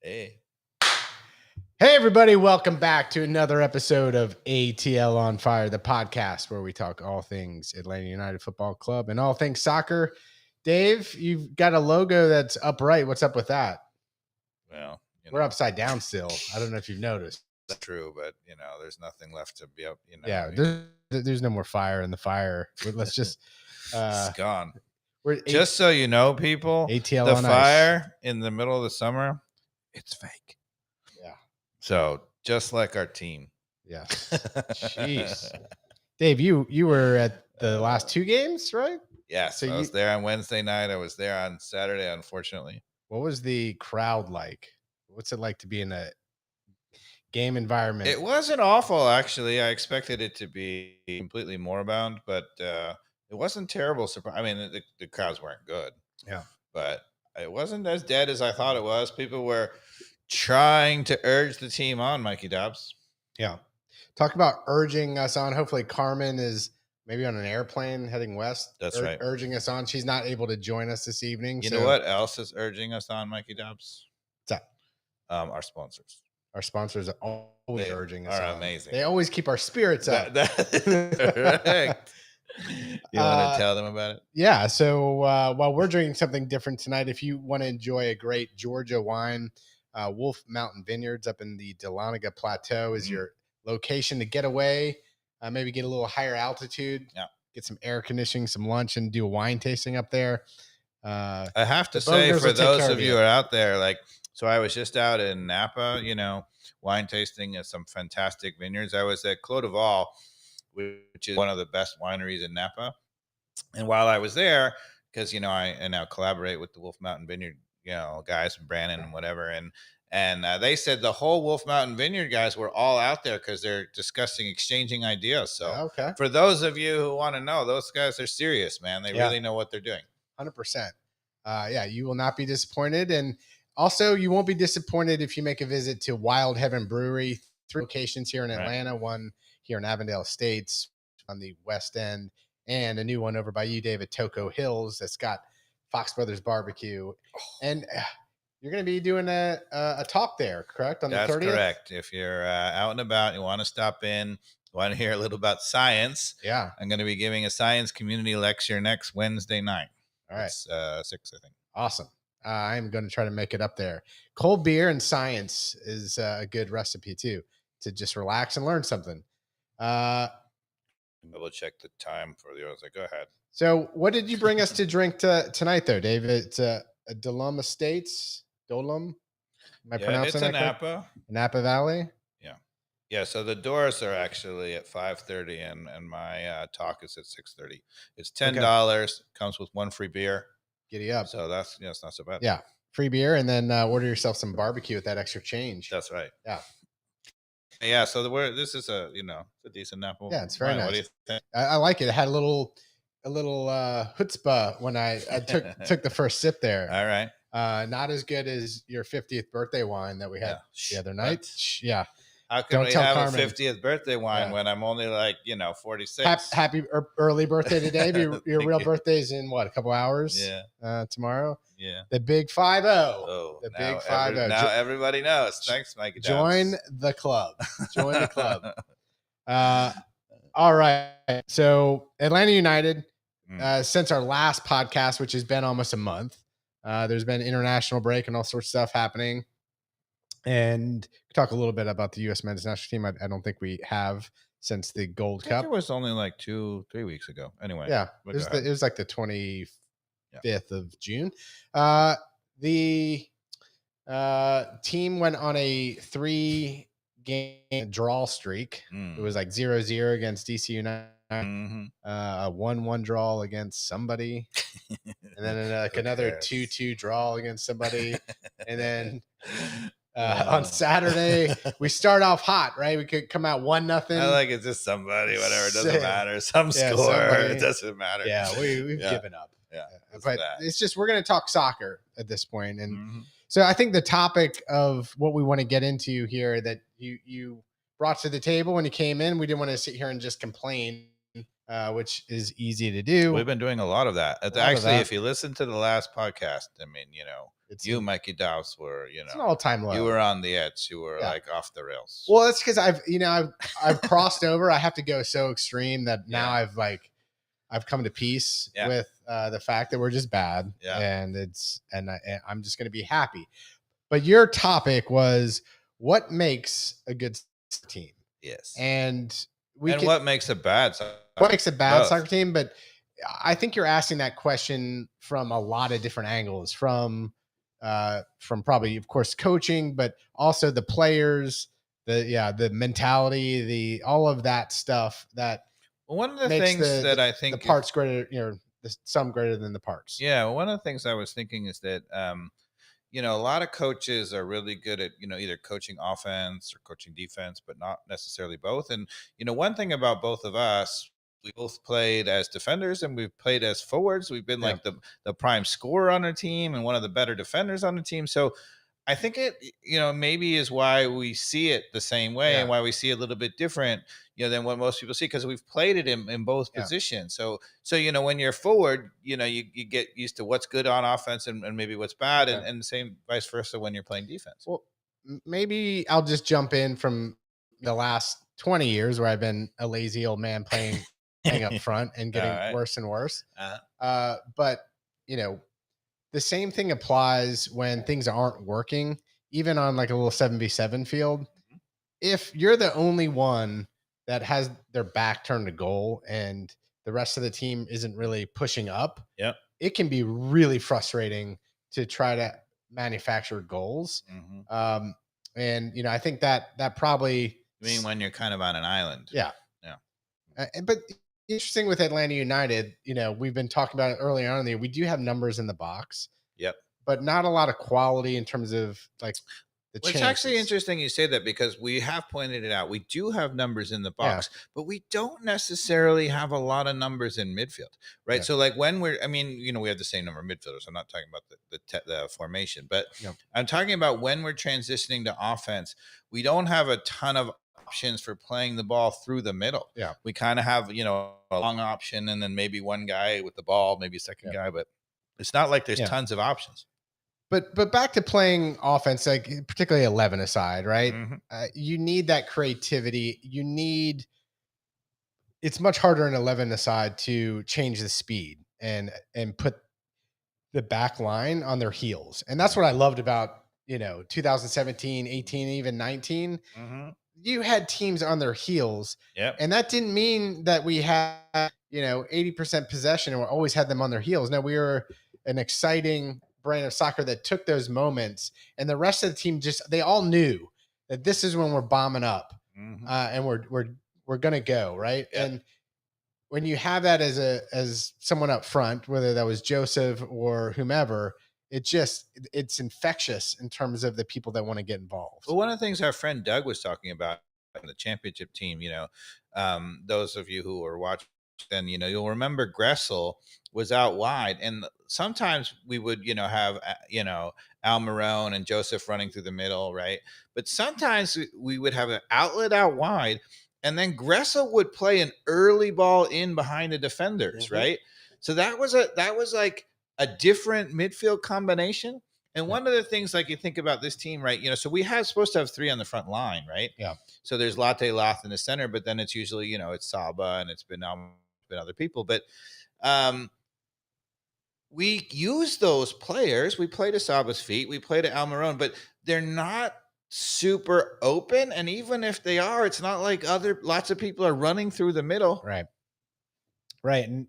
Hey. Hey, everybody. Welcome back to another episode of ATL On Fire, the podcast where we talk all things Atlanta United Football Club and all things soccer. Dave, you've got a logo that's upright. What's up with that? Well, we're upside down still. I don't know if you've noticed. That's true, but, there's nothing left to be up, Yeah, there's no more fire in the fire. Let's just... it's gone. We're Just so you know, people, ATL the on fire ice. in the middle of the summer, it's fake. Yeah. So just like our team. Yeah. Jeez. Dave, you were at the last two games, right? Yes. So I was there on Wednesday night. I was there on Saturday, unfortunately. What was the crowd like? What's it like to be in a game environment? It wasn't awful, actually. I expected it to be completely moribund, but it wasn't terrible. I mean, the crowds weren't good. Yeah. But it wasn't as dead as I thought it was. People were trying to urge the team on, Mikey Dobbs. Yeah. Talk about urging us on. Hopefully Carmen is maybe on an airplane heading west. That's right. Urging us on. She's not able to join us this evening. You know what else is urging us on, Mikey Dobbs? What's that? Our sponsors. Our sponsors are always urging us on. Amazing. They always keep our spirits up. Correct. You want to tell them about it? Yeah. So while we're drinking something different tonight, if you want to enjoy a great Georgia wine, Wolf Mountain Vineyards up in the Dahlonega Plateau is your location to get away, maybe get a little higher altitude, get some air conditioning, some lunch, and do a wine tasting up there. I have to say, for those of you who are out there, so I was just out in Napa, wine tasting at some fantastic vineyards. I was at Clos de Val, which is one of the best wineries in Napa. And while I was there, because, I now collaborate with the Wolf Mountain Vineyard, guys from Brandon and whatever. And they said the whole Wolf Mountain Vineyard guys were all out there because they're discussing, exchanging ideas. So for those of you who want to know, those guys are serious, man. They really know what they're doing. 100%. You will not be disappointed. And also, you won't be disappointed if you make a visit to Wild Heaven Brewery. 3 locations here in Atlanta, one here in Avondale Estates on the West End, and a new one over by you, David, Toco Hills, that's got Fox Brothers Barbecue. And you're going to be doing a talk there, correct? On the 30th? That's correct. If you're out and about, you want to stop in, want to hear a little about science. Yeah. I'm going to be giving a science community lecture next Wednesday night. All right. It's 6, I think. Awesome. I'm going to try to make it up there. Cold beer and science is a good recipe too, to just relax and learn something. Double check the time for the others. Go ahead. So what did you bring us to drink tonight though, David? It's a Dolum Estates. Dolum? Am I pronouncing that correct? Napa. Napa Valley? Yeah. Yeah. So the doors are actually at 5:30 and my talk is at 6:30. It's $10. Comes with 1 free beer. Giddy up. So that's, it's not so bad. Yeah. Free beer, and then order yourself some barbecue with that extra change. That's right. Yeah. Yeah. So this is a decent Napa. Yeah, it's very nice. What do you think? I like it. It had a little chutzpah when I took the first sip there. All right. Not as good as your 50th birthday wine that we had the other night. Yeah. How can we have Carmen a 50th birthday wine when I'm only 46? Happy early birthday today. Your real birthday's in what, a couple hours? Yeah. Tomorrow. Yeah. The big 5-0. Oh, the big 5-0. Now everybody knows. Thanks, Mikey. Join the club. Join the club. All right. So Atlanta United, since our last podcast, which has been almost a month, there's been international break and all sorts of stuff happening. And talk a little bit about the U.S. men's national team. I don't think we have since the Gold Cup. It was only 2-3 weeks ago. Anyway. Yeah. It was like the 25th of June. The team went on a 3-game draw streak. It was 0-0 against DC United. A 1-1 draw against somebody, and then another 2-2 draw against somebody, and then on Saturday we start off hot, right? We could come out 1-0. I it's just somebody, whatever. It doesn't matter. Some score. Somebody. It doesn't matter. Yeah, we've given up. Yeah, but it's just we're going to talk soccer at this point, and so I think the topic of what we want to get into here that you brought to the table when you came in, we didn't want to sit here and just complain. Which is easy to do. We've been doing a lot of that. Actually, if you listen to the last podcast, You, Mikey Dowse, were, it's an all-time low. You were on the edge. You were like off the rails. Well, that's because I've crossed over. I have to go so extreme that now I've come to peace with the fact that we're just bad, and I'm just going to be happy. But your topic was what makes a good team. Yes, and what makes a bad soccer team. But I think you're asking that question from a lot of different angles, from probably, of course, coaching, but also the players, the mentality, all of that stuff. That one of the things that I think the parts greater, the sum greater than the parts. Yeah, one of the things I was thinking is that a lot of coaches are really good at, either coaching offense or coaching defense, but not necessarily both. And, one thing about both of us, we both played as defenders and we've played as forwards. We've been like the prime scorer on our team and one of the better defenders on the team. So I think it, maybe is why we see it the same way and why we see it a little bit different, than what most people see, because we've played it in both positions. So, when you're forward, you get used to what's good on offense and maybe what's bad, and the same vice versa when you're playing defense. Well, maybe I'll just jump in from the last 20 years where I've been a lazy old man playing up front and getting worse and worse. But, the same thing applies when things aren't working, even on like a little 7v7 field. If you're the only one that has their back turned to goal and the rest of the team isn't really pushing up, it can be really frustrating to try to manufacture goals. And, I think that probably... You mean when you're kind of on an island? Yeah. But interesting with Atlanta United, we've been talking about it earlier on in the year. We do have numbers in the box. But not a lot of quality in terms of like the chances. It's actually interesting you say that, because we have pointed it out. We do have numbers in the box, but we don't necessarily have a lot of numbers in midfield, right? So like when we have the same number of midfielders. I'm not talking about the formation, but I'm talking about when we're transitioning to offense, we don't have a ton of options for playing the ball through the middle. We kind of have, a long option and then maybe one guy with the ball, maybe a second guy, but it's not like there's tons of options. But back to playing offense, like particularly 11 aside, right? You need that creativity. It's much harder in 11 aside to change the speed and put the back line on their heels. And that's what I loved about, 2017, 18, even 19. You had teams on their heels. And that didn't mean that we had, 80% possession and we always had them on their heels. No, we were an exciting brand of soccer that took those moments, and the rest of the team they all knew that this is when we're bombing up, and we're gonna go right. And when you have that as someone up front, whether that was Joseph or whomever, it's infectious in terms of the people that want to get involved. Well, one of the things our friend Doug was talking about in the championship team, those of you who are watching, then you'll remember Gressel was out wide, and sometimes we would have Almiron and Joseph running through the middle, right? But sometimes we would have an outlet out wide, and then Gressel would play an early ball in behind the defenders, right? So that was like a different midfield combination. And one of the things, like you think about this team, right? So we have supposed to have three on the front line, right? So there's Latte Loth in the center, but then it's usually it's Saba and it's been other people, but we use those players. We play to Saba's feet, we play to Almiron, but they're not super open. And even if they are, it's not like lots of people are running through the middle. Right. And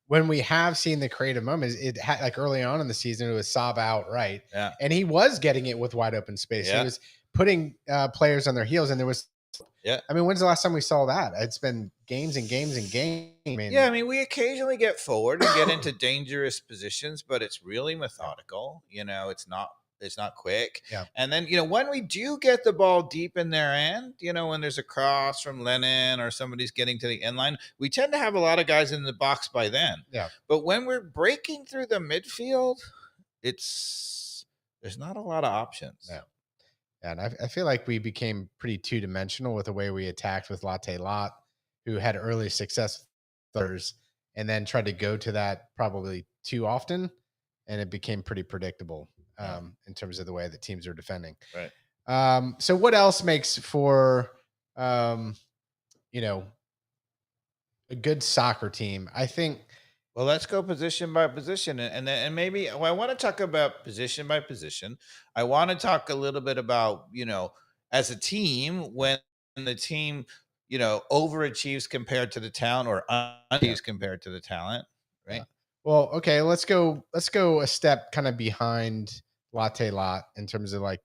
when we have seen the creative moments, it had like early on in the season, it was Saba outright, and he was getting it with wide open space. He was putting players on their heels, and there was. I mean, when's the last time we saw that? It's been games and games and games. We occasionally get forward and get into dangerous positions, but it's really methodical. It's not quick. And then, when we do get the ball deep in their end, when there's a cross from Lennon or somebody's getting to the end line, we tend to have a lot of guys in the box by then. But when we're breaking through the midfield, there's not a lot of options. And I feel like we became pretty two-dimensional with the way we attacked with Latte Lot, who had early success and then tried to go to that probably too often, and it became pretty predictable. in terms of the way that teams are defending. Right. So what else makes for, you know, a good soccer team? I think. Well, let's go position by position, and maybe well, I want to talk about position by position. I want to talk a little bit about as a team when the team overachieves compared to the talent or underachieves compared to the talent, right? Yeah. Well, okay, let's go a step kind of behind Latte Lot in terms of like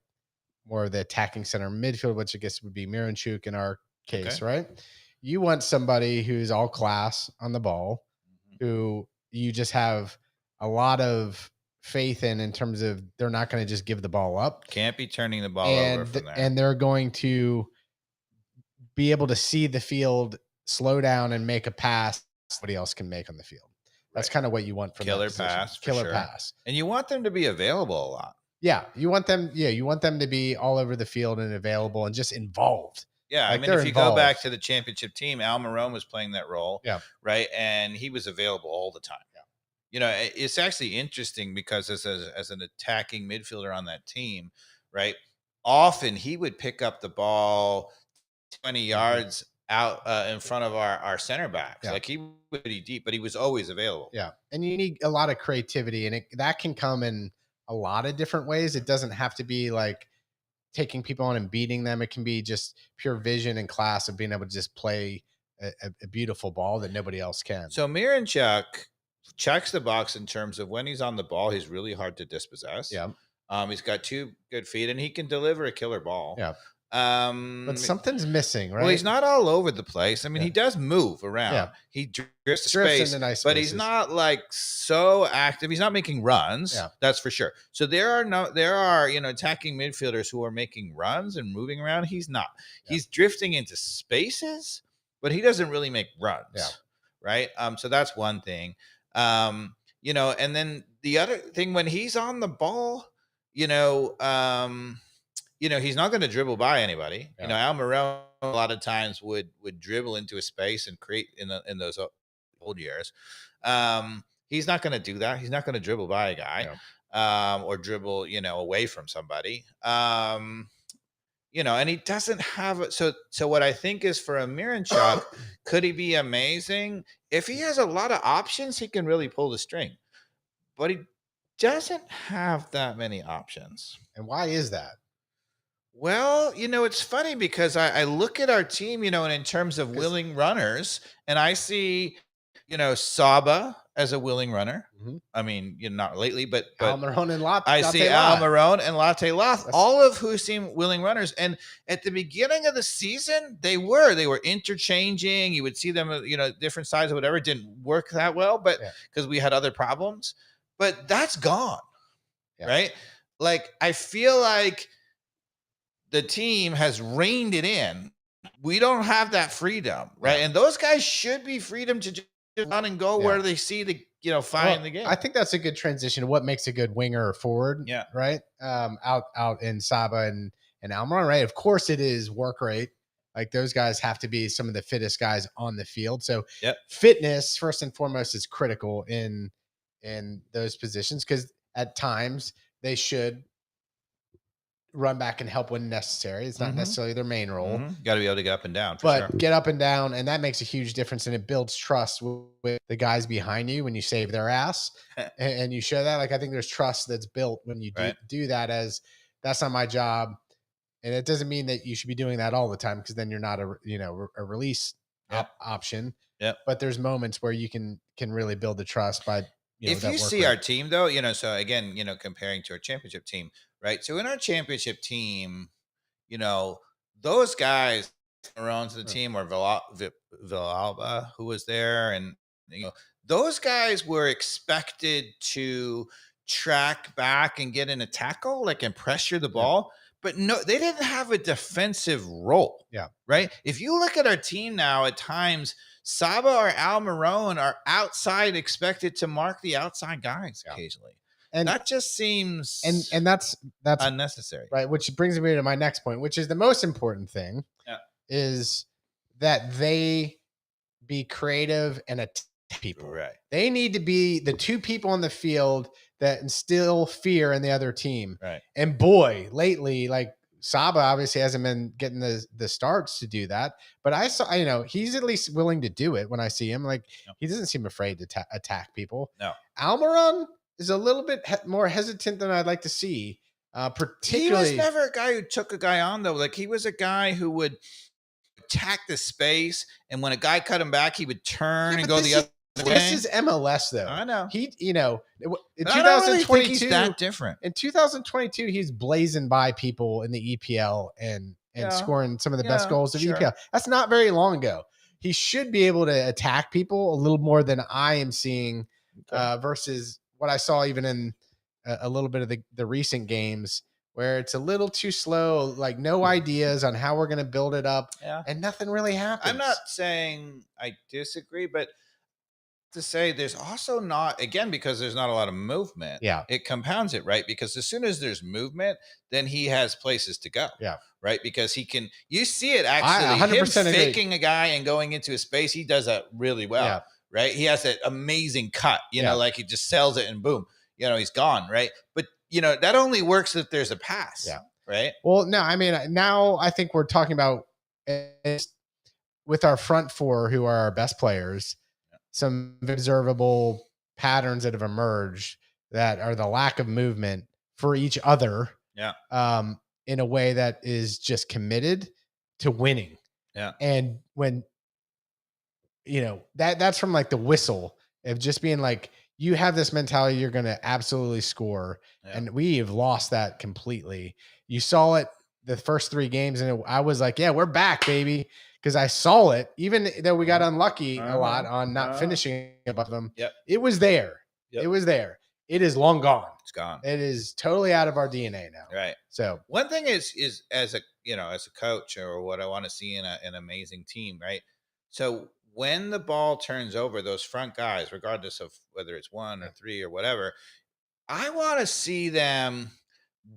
more of the attacking center midfield, which I guess would be Miranchuk in our case, Okay. right? You want somebody who's all class on the ball, who you just have a lot of faith in terms of they're not going to just give the ball up. Can't be turning the ball over from there. And they're going to be able to see the field, slow down, and make a pass somebody else can make on the field. That's kind of what you want from killer pass, killer pass. And you want them to be available a lot. Yeah, you want them. Yeah, you want them to be all over the field and available and just involved. Yeah, like I mean, if you go back to the championship team, Al Marone was playing that role. Yeah, right, and he was available all the time. Yeah, it's actually interesting because as an attacking midfielder on that team, right, often he would pick up the ball 20 yards out in front of our center backs. Like he was pretty deep, but he was always available. Yeah, and you need a lot of creativity, and that can come in a lot of different ways. It doesn't have to be like taking people on and beating them. It can be just pure vision and class of being able to just play a beautiful ball that nobody else can. So Miranchuk checks the box in terms of when he's on the ball, he's really hard to dispossess. Yeah. He's got 2 good feet and he can deliver a killer ball. Yeah. But something's missing, right? Well, he's not all over the place. I mean, he does move around. Yeah. He drifts space, into nice but spaces. he's not like so active. He's not making runs. Yeah. That's for sure. So there are attacking midfielders who are making runs and moving around. He's not. Yeah. He's drifting into spaces, but he doesn't really make runs. Yeah. Right. So that's one thing. And then the other thing when he's on the ball, he's not going to dribble by anybody. Yeah. Al Marone a lot of times would dribble into a space and create in those old years. He's not going to do that. He's not going to dribble by a guy or dribble, away from somebody. And he doesn't have it. So what I think is for a Miranchuk, could he be amazing? If he has a lot of options, he can really pull the string. But he doesn't have that many options. And why is that? Well, it's funny because I look at our team, and in terms of willing runners, and I see, Saba as a willing runner. Mm-hmm. I mean, not lately, but Al Marone and Latte. I see Al Marone and Latte Loth, all of who seem willing runners. And at the beginning of the season, they were interchanging. You would see them, different sides or whatever. It didn't work that well, but because we had other problems. But that's gone, right? Like I feel like the team has reined it in. We don't have that freedom, right? And those guys should be freedom to just run and go where they see the, find the game. I think that's a good transition to what makes a good winger or forward. Yeah. Right. Out in Saba and Al Marone, right? Of course it is work rate. Like those guys have to be some of the fittest guys on the field. So fitness, first and foremost, is critical in those positions because at times they should run back and help when necessary. It's not necessarily their main role. Got to be able to get up and down, get up and down, and that makes a huge difference, and it builds trust with the guys behind you when you save their ass, and you show that. Like I think there's trust that's built when you do that. As that's not my job, and it doesn't mean that you should be doing that all the time because then you're not a release option. Yeah, but there's moments where you can really build the trust by. If you see our team though, so again, comparing to our championship team, right? So in our championship team, those guys around to the team or Villalba who was there, and those guys were expected to track back and get in a tackle, and pressure the ball. But no, they didn't have a defensive role. Yeah. Right. If you look at our team now, at times, Saba or Al Marone are outside expected to mark the outside guys occasionally. And that just seems and that's unnecessary. Right. Which brings me to my next point, which is the most important thing is that they be creative and attack people. Right. They need to be the two people on the field that instill fear in the other team. Right. And boy, lately, like Saba obviously hasn't been getting the starts to do that, but I saw, he's at least willing to do it when I see him. Like he doesn't seem afraid to attack people. No. Almiron is a little bit more hesitant than I'd like to see. Particularly, he was never a guy who took a guy on though. Like he was a guy who would attack the space, and when a guy cut him back, he would turn and go the other way. This is MLS though. I know. He, in 2022, I don't really think he's that different. In 2022, he's blazing by people in the EPL and scoring some of the best goals of EPL. That's not very long ago. He should be able to attack people a little more than I am seeing versus what I saw even in a little bit of the recent games, where it's a little too slow, like no ideas on how we're going to build it up, and nothing really happens. I'm not saying I disagree, but to say there's also not, again, because there's not a lot of movement. Yeah. It compounds it, right? Because as soon as there's movement, then he has places to go. Yeah. Right. Because he can, you see it actually, him faking agree. A guy and going into a space. He does that really well. Yeah. Right. He has that amazing cut, like he just sells it and boom, he's gone. Right. But, that only works if there's a pass. Yeah. Right. Well, no, I mean, now I think we're talking about with our front four, who are our best players, some observable patterns that have emerged that are the lack of movement for each other. Yeah. In a way that is just committed to winning. Yeah. And when, that's from like the whistle of just being like, you have this mentality, you're going to absolutely score. Yeah. And we have lost that completely. You saw it the first 3 games and I was like, yeah, we're back, baby. Because I saw it, even though we got unlucky a lot on not finishing above them. Yep. It was there. Yep. It was there. It is long gone. It's gone. It is totally out of our DNA now. Right. So one thing is as a coach, or what I want to see in an amazing team, right? So when the ball turns over, those front guys, regardless of whether it's 1 or 3 or whatever, I want to see them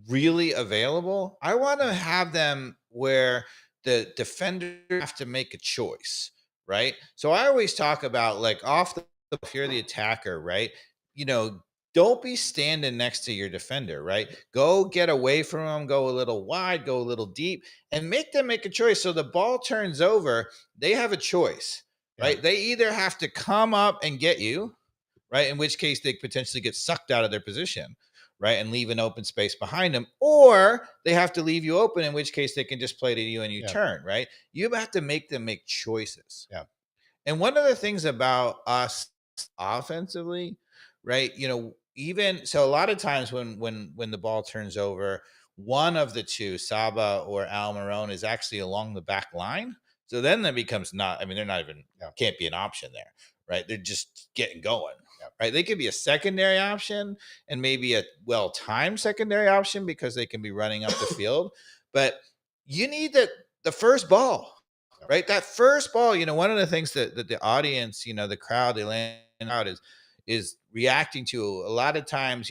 really available. I want to have them where the defender have to make a choice, right? So I always talk about, like, off the, if you're the attacker, right? Don't be standing next to your defender, right? Go get away from them, go a little wide, go a little deep, and make them make a choice. So the ball turns over, they have a choice, right? They either have to come up and get you, right? In which case they potentially get sucked out of their position, right? And leave an open space behind them, or they have to leave you open, in which case they can just play to you and you turn, right? You have to make them make choices. Yeah. And one of the things about us offensively, right? Even so, a lot of times when the ball turns over, one of the two, Saba or Almiron, is actually along the back line. So then that becomes they're not even, can't be an option there, right? They're just getting going, right? They could be a secondary option and maybe a well-timed secondary option because they can be running up the field. But you need the first ball, right? That first ball, one of the things that the audience, the crowd, they land out is reacting to a lot of times.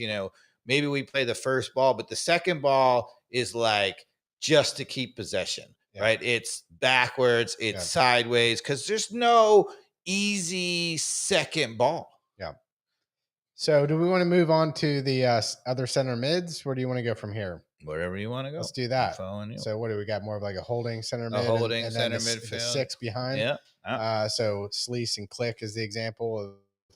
Maybe we play the first ball, but the second ball is like just to keep possession, right? It's backwards, it's sideways, because there's no easy second ball. Yeah. So do we want to move on to the other center mids? Where do you want to go from here? Wherever you want to go. Let's do that. So what do we got? More of like a holding center mid, and center midfield, the 6 behind. Yeah. So Sleece and Click is the example of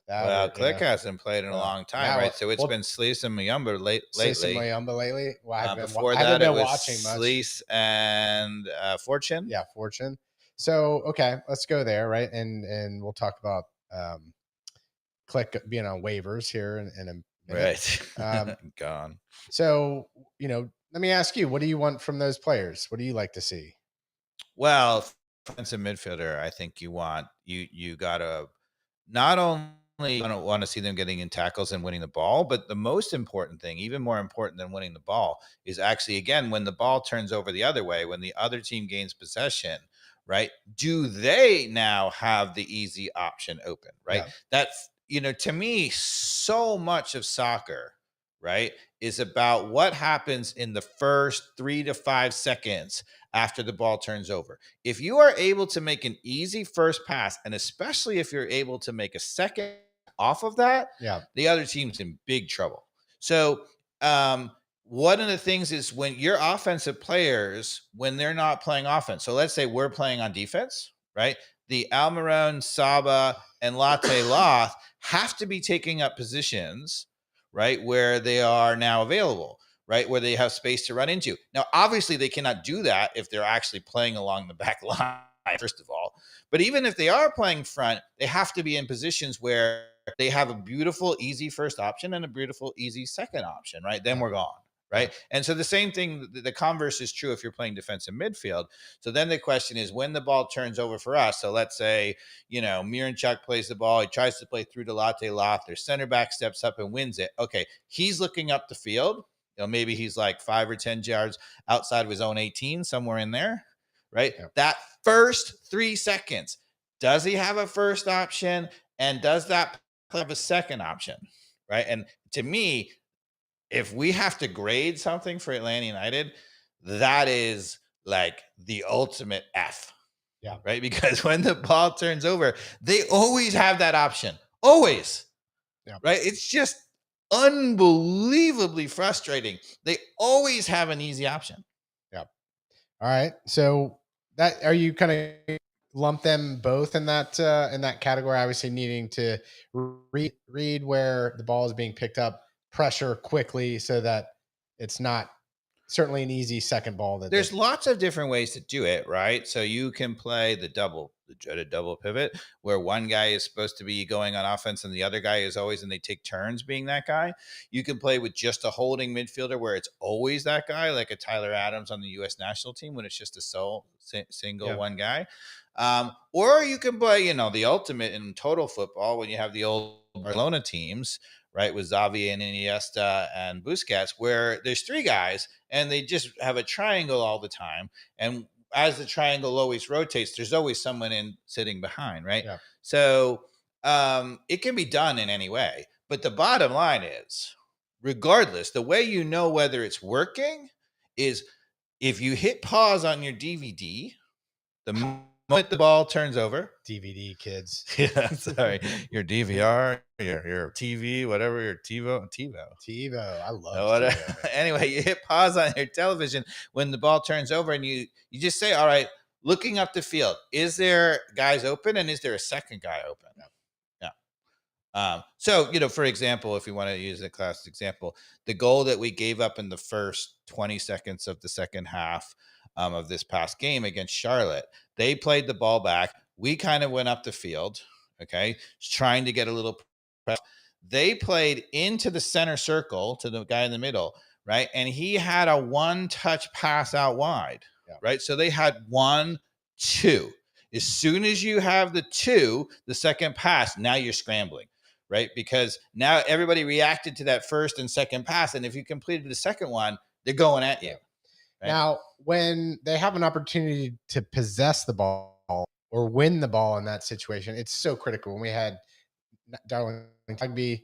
that. Well, Click hasn't played in a long time, right? So it's been Sleece and Mayumba lately. Sleece and Mayumba lately. Well, I haven't been watching much. Sleece and Fortune. Yeah, Fortune. So okay, let's go there, right? And we'll talk about Click being on waivers here in a minute. Right. Gone. So let me ask you, what do you want from those players? What do you like to see? Well, defensive midfielder, I think you gotta not only want to see them getting in tackles and winning the ball, but the most important thing, even more important than winning the ball, is actually, again, when the ball turns over the other way, when the other team gains possession, right? Do they now have the easy option open, right? That, to me, so much of soccer, right, is about what happens in the first 3 to 5 seconds after the ball turns over. If you are able to make an easy first pass, and especially if you're able to make a second off of that, the other team's in big trouble. So, one of the things is when your offensive players, when they're not playing offense. So let's say we're playing on defense, right? The Almiron, Saba, and Latte Loth have to be taking up positions, right, where they are now available, right, where they have space to run into. Now, obviously, they cannot do that if they're actually playing along the back line, first of all. But even if they are playing front, they have to be in positions where they have a beautiful, easy first option and a beautiful, easy second option, right? Then we're gone. Right. And so the same thing, the converse is true if you're playing defensive midfield. So then the question is when the ball turns over for us. So let's say, Miranchuk plays the ball. He tries to play through to Latte Loft. Their center back steps up and wins it. Okay. He's looking up the field. Maybe he's like 5 or 10 yards outside of his own 18, somewhere in there. Right. Yep. That first 3 seconds, does he have a first option? And does that have a second option? Right. And to me, if we have to grade something for Atlanta United, that is like the ultimate F. Yeah. Right. Because when the ball turns over, they always have that option. Always. Yeah. Right. It's just unbelievably frustrating. They always have an easy option. Yeah. All right. So are you kind of lump them both in that category? Obviously needing to read where the ball is being picked up, pressure quickly so that it's not certainly an easy second ball. There's lots of different ways to do it, right? So you can play the dreaded double pivot, where one guy is supposed to be going on offense and the other guy is always, and they take turns being that guy. You can play with just a holding midfielder where it's always that guy, like a Tyler Adams on the U.S. national team, when it's just a single one guy. Or you can play, the ultimate in total football when you have the old Barcelona teams, right, with Xavi and Iniesta and Busquets, where there's 3 guys and they just have a triangle all the time. And as the triangle always rotates, there's always someone sitting behind, right? Yeah. So it can be done in any way. But the bottom line is, regardless, the way you know whether it's working is if you hit pause on your DVD, the moment the ball turns over. DVD kids. Yeah, sorry. Your DVR, your TV, whatever, your TiVo. I love TiVo. Anyway, you hit pause on your television when the ball turns over and you just say, all right, looking up the field, is there guys open and is there a second guy open? Yeah. So, for example, if you want to use a classic example, the goal that we gave up in the first 20 seconds of the second half of this past game against Charlotte, they played the ball back. We kind of went up the field, okay, trying to get a little press. They played into the center circle to the guy in the middle, right? And he had a one-touch pass out wide, right? So they had 1, 2. As soon as you have the 2, the second pass, now you're scrambling, right? Because now everybody reacted to that first and second pass. And if you completed the second one, they're going at you. Right? Now, when they have an opportunity to possess the ball or win the ball in that situation, it's so critical. When we had Darwin Tugby,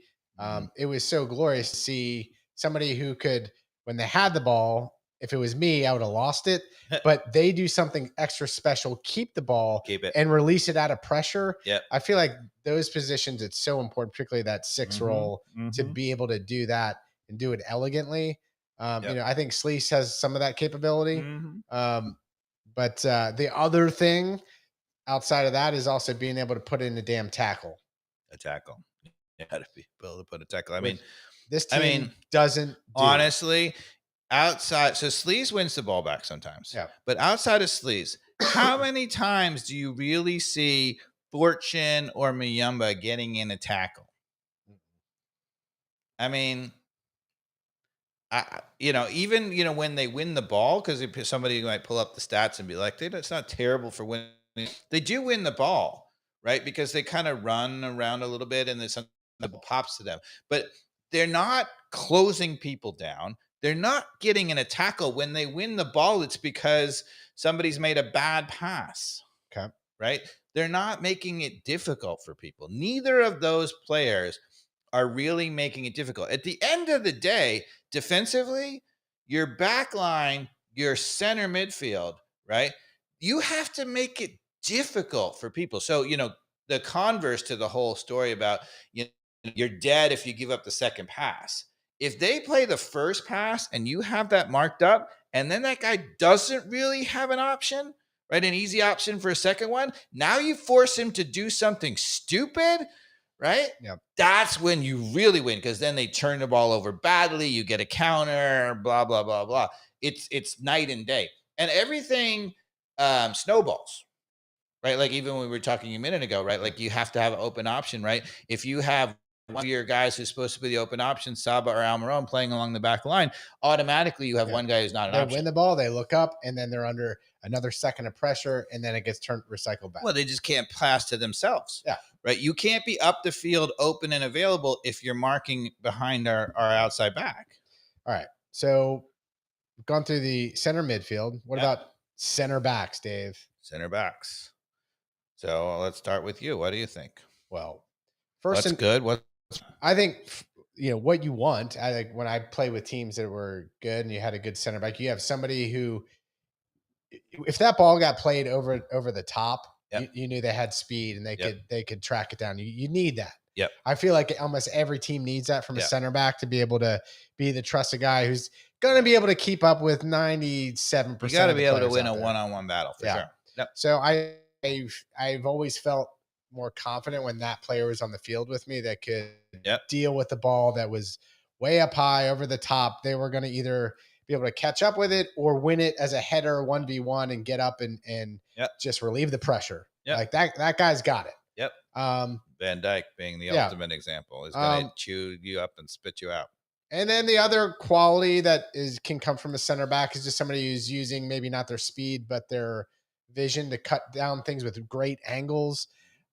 it was so glorious to see somebody who could, when they had the ball, if it was me, I would have lost it. But they do something extra special, keep the ball, and release it out of pressure. Yep. I feel like those positions, it's so important, particularly that 6 role, to be able to do that and do it elegantly. I think Sleece has some of that capability. But the other thing outside of that is also being able to put in a damn tackle. A tackle. You got to be able to put a tackle. I mean, this team doesn't honestly outside. So Sleece wins the ball back sometimes. Yeah. But outside of Sleece, how many times do you really see Fortune or Muyumba getting in a tackle? I mean, even when they win the ball, because somebody might pull up the stats and be like, it's not terrible for winning. They do win the ball, right? Because they kind of run around a little bit and then something pops to them. But they're not closing people down. They're not getting in a tackle. When they win the ball, it's because somebody's made a bad pass. Okay. Right? They're not making it difficult for people. Neither of those players are really making it difficult. At the end of the day, defensively, your back line, your center midfield, right? You have to make it difficult for people. So, the converse to the whole story about, you're dead if you give up the second pass if they play the first pass and you have that marked up, and then that guy doesn't really have an option, right? An easy option for a second one. Now you force him to do something stupid, right? Yep. That's when you really win, because then they turn the ball over badly. You get a counter, blah, blah, blah, blah. It's night and day. And everything snowballs, right? Like even when we were talking a minute ago, right? Like you have to have an open option, right? If you have one of your guys who's supposed to be the open option, Saba or Almiron, playing along the back line, automatically you have one guy who's not an option. They win the ball, they look up, and then they're under another second of pressure, and then it gets recycled back. Well, they just can't pass to themselves. Yeah. Right. You can't be up the field open and available if you're marking behind our outside back. All right. So we've gone through the center midfield. What about center backs, Dave? Center backs. So let's start with you. What do you think? Well, first, good. I think, what you want. I like when I play with teams that were good and you had a good center back, you have somebody who, if that ball got played over the top, you knew they had speed and they could track it down. You need that. Yep. I feel like almost every team needs that from a center back to be able to be the trusted guy who's going to be able to keep up with 97%. You got to be able to win a one-on-one battle for sure. Yep. So I've always felt more confident when that player was on the field with me that could deal with the ball that was way up high over the top. They were going to either be able to catch up with it or win it as a header 1v1 and get up and just relieve the pressure. Like that guy's got it. Yep. Van Dijk being the ultimate example is going to chew you up and spit you out. And then the other quality that can come from a center back is just somebody who's using maybe not their speed, but their vision to cut down things with great angles.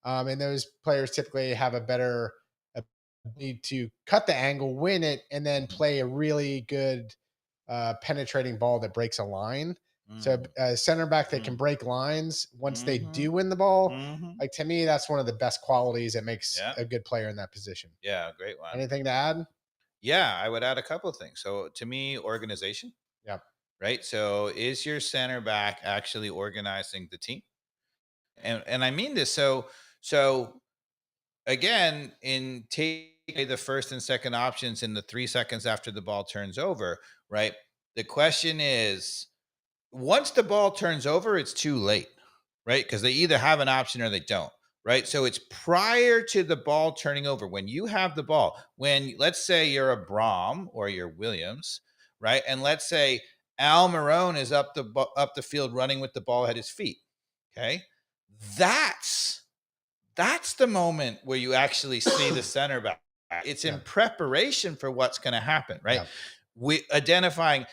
And those players typically have a better ability to cut the angle, win it, and then play a really good penetrating ball that breaks a line. So a center back that can break lines once they do win the ball, like to me, that's one of the best qualities that makes a good player in that position. Yeah, great one. Anything to add? Yeah, I would add a couple of things. So to me, organization. Yeah. Right. So is your center back actually organizing the team? And I mean this. So again, in taking the first and second options in the 3 seconds after the ball turns over, right? The question is, once the ball turns over, it's too late, right? Because they either have an option or they don't, right? So it's prior to the ball turning over. When you have the ball, when let's say you're a Braum or you're Williams, right? And let's say Almiron is up the field running with the ball at his feet. Okay. That's the moment where you actually see the center back. It's in preparation for what's going to happen, right? Yeah. We identifying,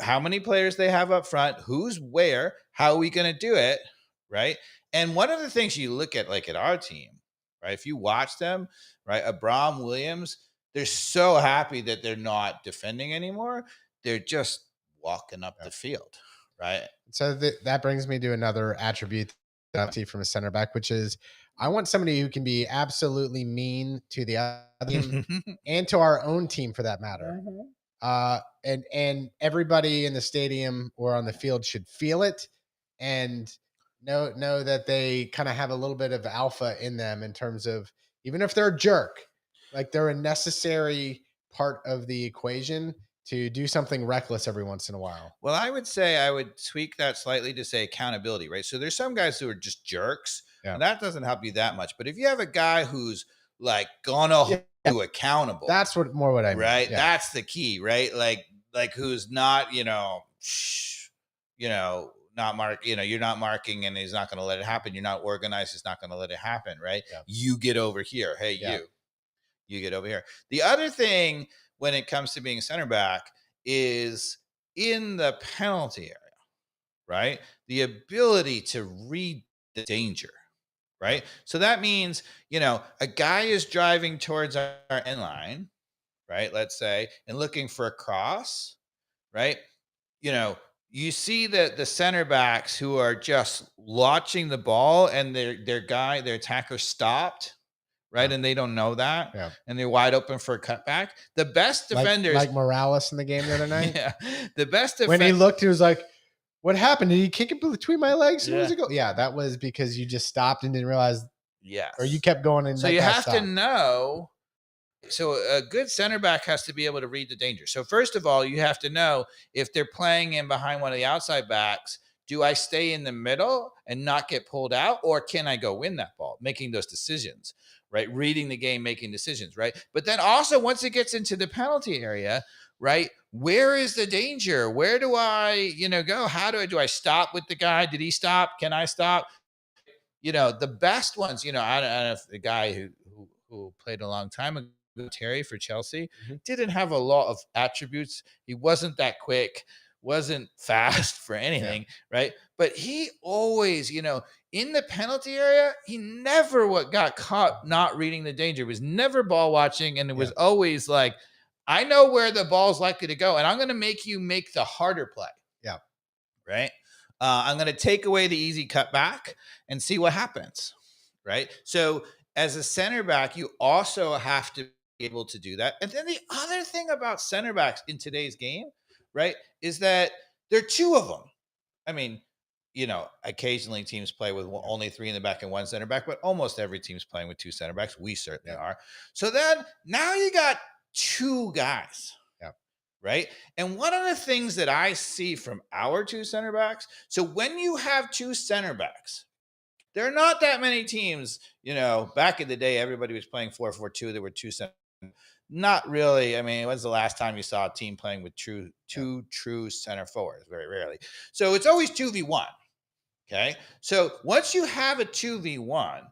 how many players they have up front, who's where, how are we going to do it, right? And one of the things you look at, like at our team, right? If you watch them, right, Braum, Williams, they're so happy that they're not defending anymore. They're just walking up the field, right? So that brings me to another attribute that I see from a center back, which is I want somebody who can be absolutely mean to the other team and to our own team for that matter. And everybody in the stadium or on the field should feel it and know that they kind of have a little bit of alpha in them in terms of, even if they're a jerk, like they're a necessary part of the equation to do something reckless every once in a while. Well, I would say I would tweak that slightly to say accountability, right? So there's some guys who are just jerks, and that doesn't help you that much. But if you have a guy who's like gonna hold you accountable, that's what I mean. Right? Yeah. That's the key, right? Like who's not, not mark, you're not marking and he's not going to let it happen. You're not organized. He's not going to let it happen. Right. Yeah. You get over here. Hey, you get over here. The other thing when it comes to being a center back is in the penalty area, right? The ability to read the danger, right? So that means, a guy is driving towards our end line, right? Let's say, and looking for a cross, right? You see that the center backs who are just watching the ball and their attacker stopped, right? And they don't know that. Yeah. And they're wide open for a cutback. The best defenders, like Morales in the game the other night. The best when he looked, he was like, "What happened? Did he kick it between my legs? Yeah, that was because you just stopped and didn't realize. Yeah, or you kept going. And so you have to know So a good center back has to be able to read the danger. So first of all, you have to know if they're playing in behind one of the outside backs, do I stay in the middle and not get pulled out, or can I go win that ball? Making those decisions, right? Reading the game, making decisions, right? But then also once it gets into the penalty area, right? Where is the danger? Where do I, go? How do I stop with the guy? Did he stop? Can I stop? The best ones, I don't know if the guy who played a long time ago, Terry for Chelsea, didn't have a lot of attributes. He wasn't that quick, wasn't fast for anything, right? But he always, in the penalty area, he never got caught not reading the danger. It was never ball watching, and it was always like, I know where the ball's likely to go, and I'm going to make you make the harder play. Yeah. Right. I'm going to take away the easy cutback and see what happens. Right. So as a center back, you also have to be able to do that. And then the other thing about center backs in today's game, right, is that there are two of them. I mean, occasionally teams play with only three in the back and one center back, but almost every team's playing with two center backs. We certainly are. So then now you got two guys. Right. And one of the things that I see from our two center backs, so when you have two center backs, there are not that many teams, back in the day, everybody was playing 4-4-2. There were two center. Not really. I mean, when's the last time you saw a team playing with two true center forwards? Very rarely. So it's always 2v1. Okay. So once you have a 2v1,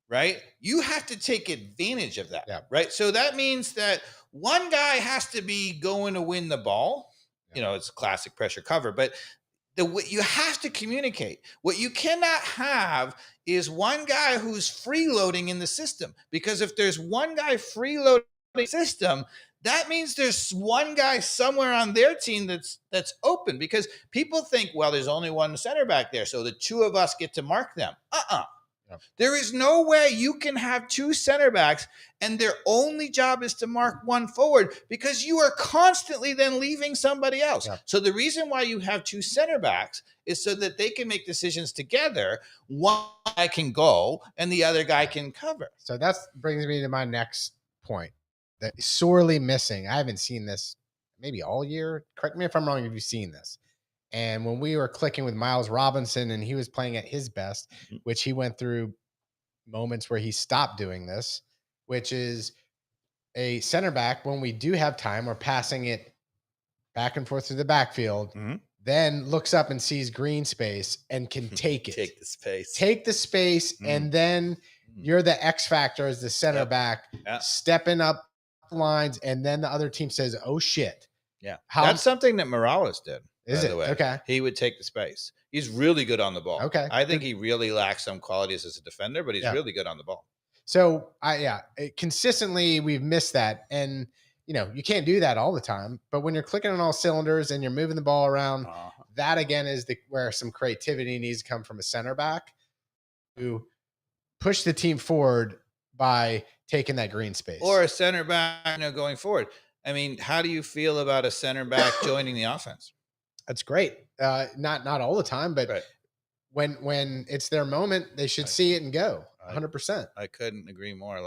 right, you have to take advantage of that. Yeah. Right. So that means that one guy has to be going to win the ball. It's a classic pressure cover, but you have to communicate. What you cannot have is one guy who's freeloading in the system, because if there's one guy freeloading the system, that means there's one guy somewhere on their team that's open, because people think, well, there's only one center back there, so the two of us get to mark them. There is no way you can have two center backs and their only job is to mark one forward, because you are constantly then leaving somebody else. So the reason why you have two center backs is so that they can make decisions together. One guy can go and the other guy can cover. So that brings me to my next point that is sorely missing. I haven't seen this maybe all year. Correct me if I'm wrong if you've seen this. And when we were clicking with Miles Robinson and he was playing at his best, which he went through moments where he stopped doing this, which is a center back, when we do have time, we're passing it back and forth through the backfield, then looks up and sees green space and can take it. Take the space. And then you're the X factor as the center back, stepping up lines. And then the other team says, oh, shit. Yeah. That's something that Morales did. Is it? Okay. He would take the space. He's really good on the ball. Okay. I think he really lacks some qualities as a defender, but he's really good on the ball. So consistently we've missed that. And, you can't do that all the time, but when you're clicking on all cylinders and you're moving the ball around, that again is where some creativity needs to come from a center back who push the team forward by taking that green space. Or a center back, going forward. I mean, how do you feel about a center back joining the offense? That's great. Not all the time, but when it's their moment, they should see it and go 100%. I couldn't agree more.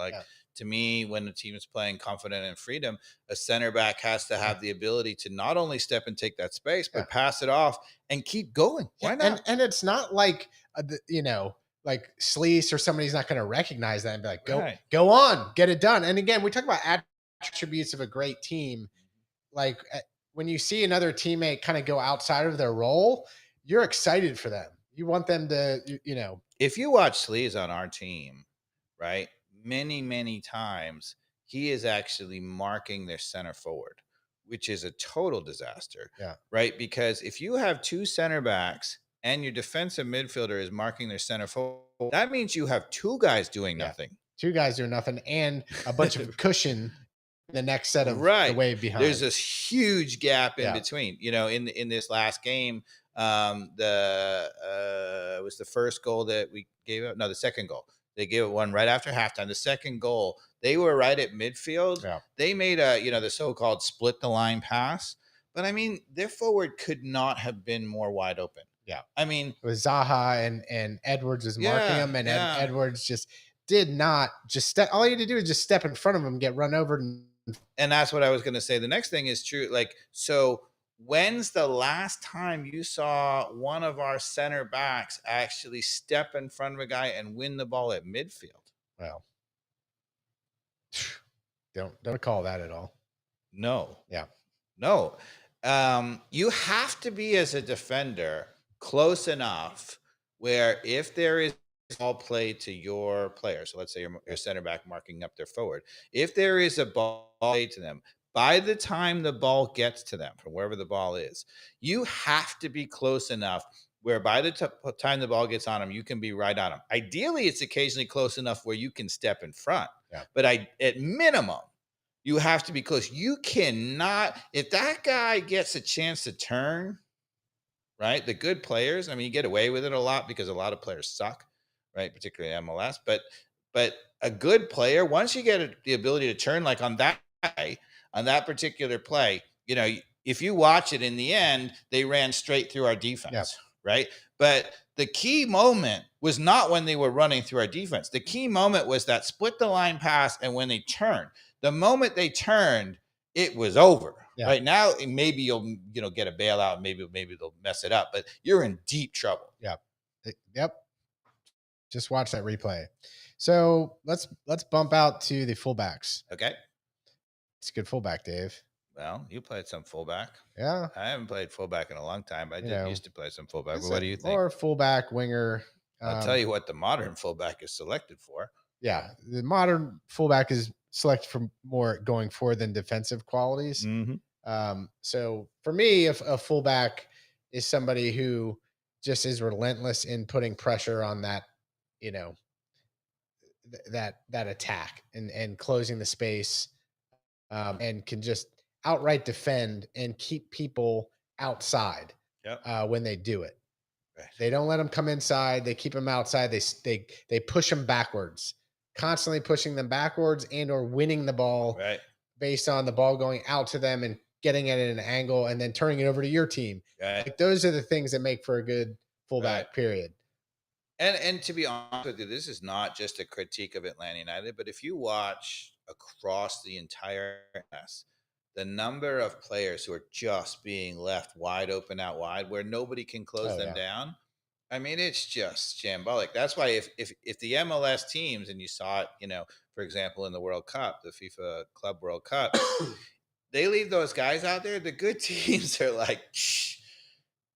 To me, when the team is playing confident and freedom, a center back has to have the ability to not only step and take that space, but pass it off and keep going. Why not? And it's not like, like Sleece or somebody's not going to recognize that and be like, go on, get it done. And again, we talk about attributes of a great team. Like when you see another teammate kind of go outside of their role, you're excited for them. You want them to, If you watch Sleece on our team, right, many, many times he is actually marking their center forward, which is a total disaster. Right? Because if you have two center backs and your defensive midfielder is marking their center forward, that means you have two guys doing nothing. Two guys doing nothing and a bunch of cushion the next set of the wave behind. There's this huge gap in between. In this last game, it was the first goal that we gave up. No, the second goal. They gave it one right after halftime. The second goal, they were right at midfield. They made the so-called split the line pass. But I mean, their forward could not have been more wide open. I mean, it was Zaha and Edwards was marking him, and Edwards just did not just step. All you had to do is just step in front of him, get run over. And that's what I was going to say. The next thing is true. Like, so when's the last time you saw one of our center backs actually step in front of a guy and win the ball at midfield? Well, don't recall that at all. No. Yeah. No. You have to be, as a defender, close enough where if there is ball played to your player, so let's say your center back marking up their forward, if there is a ball played to them, by the time the ball gets to them from wherever the ball is, you have to be close enough where by the time the ball gets on them, you can be right on them. Ideally, it's occasionally close enough where you can step in front. Yeah. But at minimum, you have to be close. You cannot, if that guy gets a chance to turn, right? The good players, I mean, you get away with it a lot because a lot of players suck, right? Particularly MLS. But a good player, once you get the ability to turn, like on that particular play, you know, if you watch it in the end, they ran straight through our defense, right? But the key moment was not when they were running through our defense. The key moment was that split the line pass and when they turned. The moment they turned, it was over. Yeah. Right now, maybe you'll get a bailout. Maybe they'll mess it up, but you're in deep trouble. Yep. Just watch that replay. So let's bump out to the fullbacks. Okay. It's a good fullback, Dave. Well, you played some fullback. Yeah. I haven't played fullback in a long time. I used to play some fullback. But what do you think? Or fullback, winger. I'll tell you what the modern fullback is selected for. Yeah. The modern fullback is selected for more going forward than defensive qualities. Mm-hmm. So for me, if a fullback is somebody who just is relentless in putting pressure on that, that attack and closing the space, and can just outright defend and keep people outside. When they do it. Right. They don't let them come inside. They keep them outside. They push them backwards, constantly pushing them backwards and or winning the ball based on the ball going out to them and getting it at an angle and then turning it over to your team. Right. Like those are the things that make for a good fullback period. And to be honest with you, this is not just a critique of Atlanta United, but if you watch across the entire mess, the number of players who are just being left wide open out wide where nobody can close them down. I mean, it's just shambolic. That's why if the MLS teams, and you saw it, for example, in the World Cup, the FIFA Club World Cup, they leave those guys out there. The good teams are like, shh.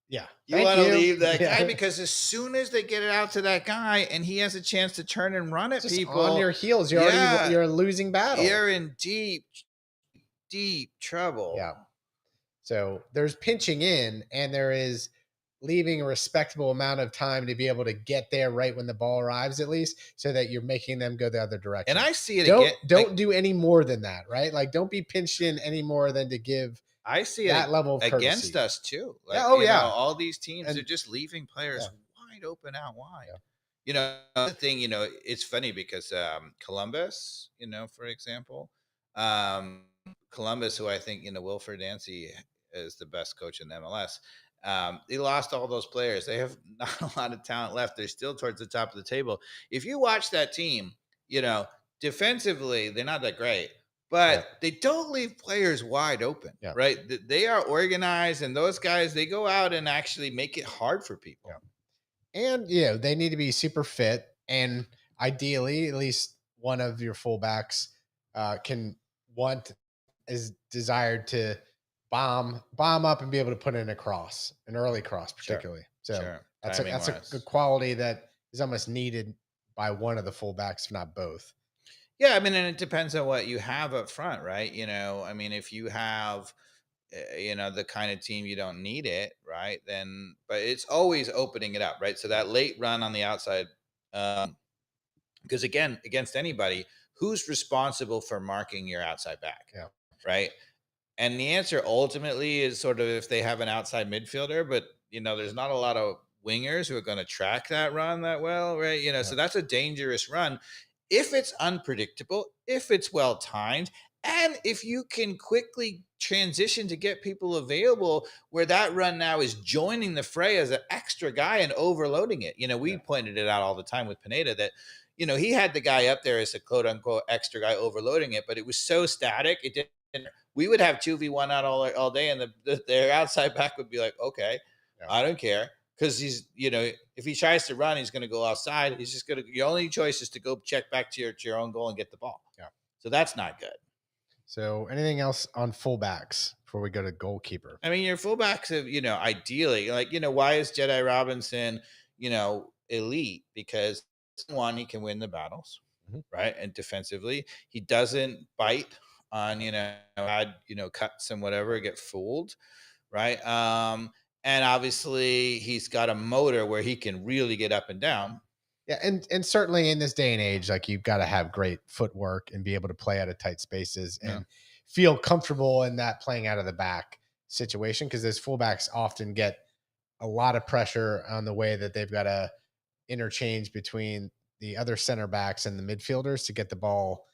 Yeah. You want to leave that guy because as soon as they get it out to that guy and he has a chance to turn and run at just people on your heels, you're a losing battle. You're in deep trouble. Yeah. So there's pinching in and there is leaving a respectable amount of time to be able to get there right when the ball arrives, at least, so that you're making them go the other direction. And I see it don't do any more than that, right? Like don't be pinched in any more than to give I see that level of courtesy. Against us too. Like, all these teams are just leaving players wide open out wide. Yeah. The thing, it's funny because Columbus, for example, Columbus, who I think, Wilfred Nancy is the best coach in MLS. They lost all those players. They have not a lot of talent left. They're still towards the top of the table. If you watch that team, defensively, they're not that great. But they don't leave players wide open, right? They are organized, and those guys, they go out and actually make it hard for people. Yeah. And, they need to be super fit. And ideally, at least one of your fullbacks is desired to bomb up and be able to put in an early cross, particularly. So that's a good quality that is almost needed by one of the fullbacks, if not both. Yeah, I mean, and it depends on what you have up front, right? I mean, if you have, the kind of team you don't need it, right? Then, but it's always opening it up, right? So that late run on the outside, because again, against anybody, who's responsible for marking your outside back? Yeah. Right. And the answer ultimately is sort of if they have an outside midfielder, but, there's not a lot of wingers who are going to track that run that well, right? So that's a dangerous run. If it's unpredictable, if it's well timed, and if you can quickly transition to get people available where that run now is joining the fray as an extra guy and overloading it. We pointed it out all the time with Pineda that, he had the guy up there as a quote unquote extra guy overloading it, but it was so static. It didn't. We would have 2v1 out all day, and their outside back would be like, okay, I don't care. Because he's, if he tries to run, he's going to go outside. He's just going to, your only choice is to go check back to your own goal and get the ball. Yeah. So that's not good. So anything else on fullbacks before we go to goalkeeper? I mean, your fullbacks have, ideally, like, why is Jedi Robinson, elite? Because one, he can win the battles, right? And defensively, he doesn't bite on, bad, cuts and whatever, get fooled, right? And obviously he's got a motor where he can really get up and down. Yeah, and certainly in this day and age, like you've got to have great footwork and be able to play out of tight spaces and feel comfortable in that playing out of the back situation, because those fullbacks often get a lot of pressure on the way that they've got to interchange between the other center backs and the midfielders to get the ball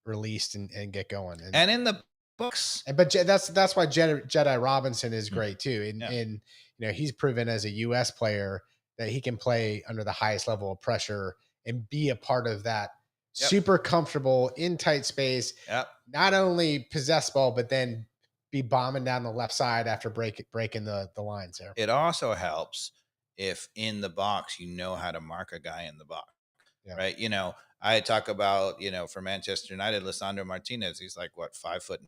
released and get going. And in the books, but that's why Jedi Robinson is great too. And he's proven as a U.S. player that he can play under the highest level of pressure and be a part of that super comfortable in tight space. Not only possess ball, but then be bombing down the left side after breaking the lines there. It also helps if in the box, how to mark a guy in the box, right? I talk about, for Manchester United, Lisandro Martinez, he's like, 5 foot,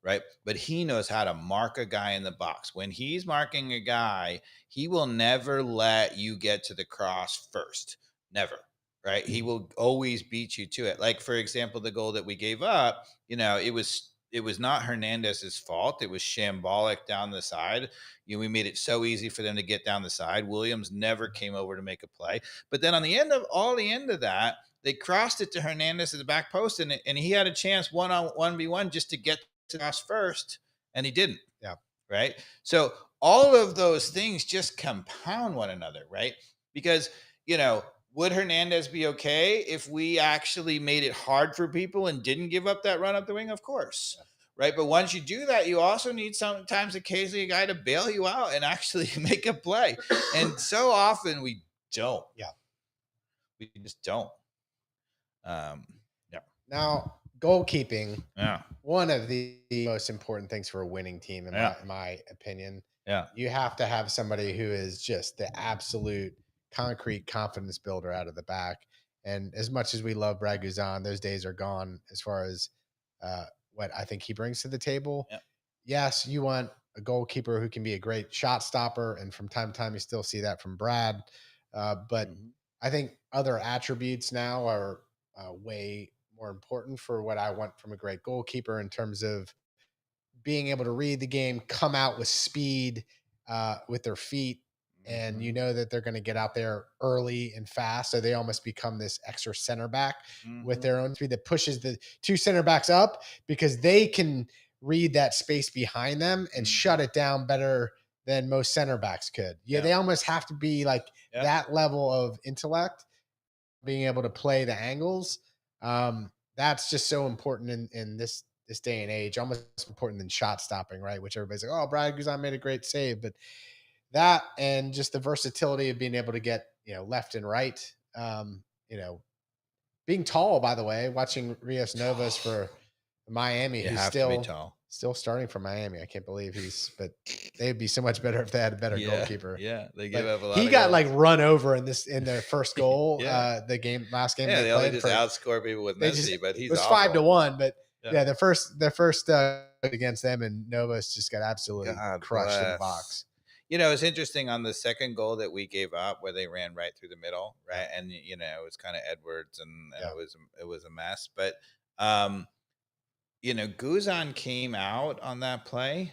right? But he knows how to mark a guy in the box. When he's marking a guy, he will never let you get to the cross first. Never, right? He will always beat you to it. Like, for example, the goal that we gave up, it was not Hernandez's fault. It was shambolic down the side. We made it so easy for them to get down the side. Williams never came over to make a play. But then on the end of that, they crossed it to Hernandez at the back post, and he had a chance 1-on-1v1 just to get to us first, and he didn't. Yeah. Right. So all of those things just compound one another, right? Because, would Hernandez be okay if we actually made it hard for people and didn't give up that run up the wing? Of course. Yeah. Right. But once you do that, you also need sometimes occasionally a guy to bail you out and actually make a play. And so often we don't. Yeah. We just don't. Now, goalkeeping. Yeah. One of the most important things for a winning team, in my opinion. Yeah. You have to have somebody who is just the absolute concrete confidence builder out of the back. And as much as we love Brad Guzan, those days are gone as far as what I think he brings to the table. Yeah. Yes, you want a goalkeeper who can be a great shot stopper. And from time to time, you still see that from Brad. But I think other attributes now are way more important for what I want from a great goalkeeper in terms of being able to read the game, come out with speed with their feet. And that they're going to get out there early and fast. So they almost become this extra center back with their own speed that pushes the two center backs up, because they can read that space behind them and shut it down better than most center backs could. They almost have to be like that level of intellect, being able to play the angles. That's just so important in this day and age, almost important than shot stopping, right? Which everybody's like, oh, Brad Guzan made a great save, but that and just the versatility of being able to get, left and right. Being tall, by the way, watching Rios Novas for Miami, who's still starting for Miami. I can't believe but they'd be so much better if they had a better goalkeeper. Yeah. They give up a lot. He got like run over in their first goal, last game. Yeah, they only just outscore people with Messi, but he's it was awful. 5-1, but the first against them, and Novas just got absolutely crushed in the box. It's interesting on the second goal that we gave up where they ran right through the middle, right? And, it was kind of Edwards and it was a mess. But, Guzan came out on that play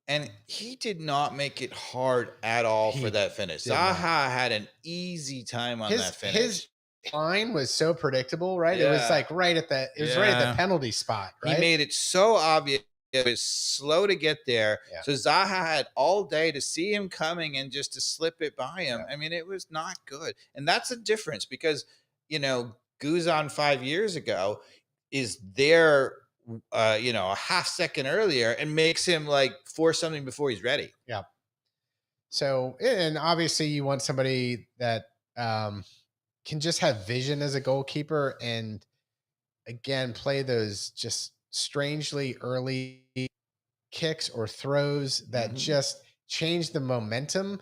and he did not make it hard at all for that finish. Zaha had an easy time on that finish. His line was so predictable, right? Yeah. It was like right at the penalty spot, right? He made it so obvious. It was slow to get there. Yeah. So Zaha had all day to see him coming and just to slip it by him. Yeah. I mean, it was not good. And that's a difference because, Guzan 5 years ago is there, a half second earlier and makes him like force something before he's ready. Yeah. So, and obviously you want somebody that can just have vision as a goalkeeper and again play those just strangely early kicks or throws that Mhm. just change the momentum.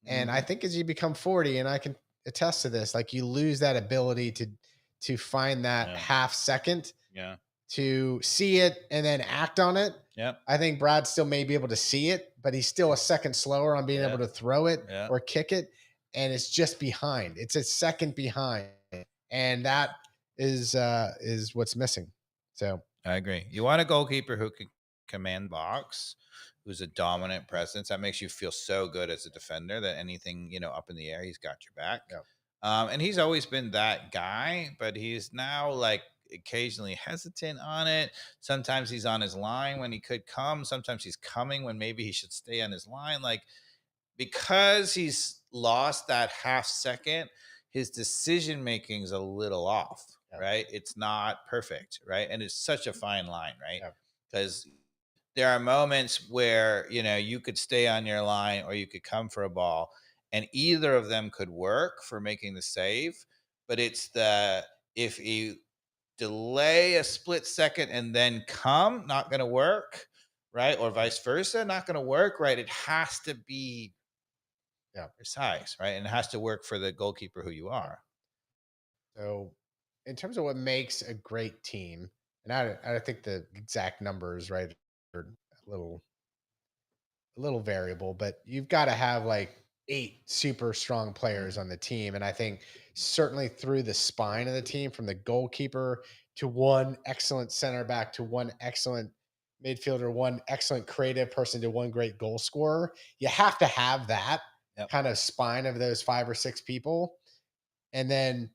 And I Mhm. think as you become 40, and I can attest to this, like you lose that ability to find that Yeah. half second Yeah. to see it and then act on it. Yep. I think Brad still may be able to see it, but he's still a second slower on being able Yeah. to throw it Yeah. or kick it. And it's just behind. It's a second behind. And that is what's missing. So I agree. You want a goalkeeper who can command box, who's a dominant presence. That makes you feel so good as a defender that anything, up in the air, he's got your back. yeah. And he's always been that guy, but he's now like occasionally hesitant on it. Sometimes he's on his line when he could come. Sometimes he's coming when maybe he should stay on his line. Like, because he's lost that half second, his decision making is a little off, Yeah. right? It's not perfect, right? And it's such a fine line, right? Yeah. Because there are moments where, you could stay on your line or you could come for a ball, and either of them could work for making the save. But it's if you delay a split second and then come, not going to work, right? Or vice versa, not going to work, right? It has to be Yeah. precise, right? And it has to work for the goalkeeper who you are. So, in terms of what makes a great team, and I think the exact numbers, right, are a little variable, but you've got to have like 8 super strong players Mhm. on the team. And I think certainly through the spine of the team, from the goalkeeper to one excellent center back to one excellent midfielder, one excellent creative person to one great goal scorer, you have to have that Yep. kind of spine of those 5 or 6 people. And then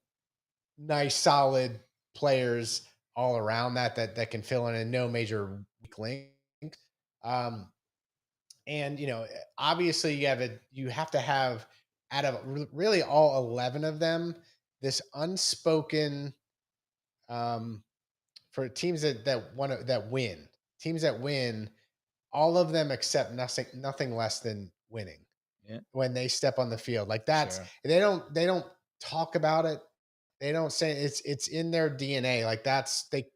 nice, solid players all around that can fill in and no major weak links. Um, and obviously you have to have out of really all 11 of them this unspoken um for teams that want to that win teams that win, all of them accept nothing less than winning Yeah. when they step on the field. Like that's Sure. they don't talk about it. They don't say it's in their DNA. Like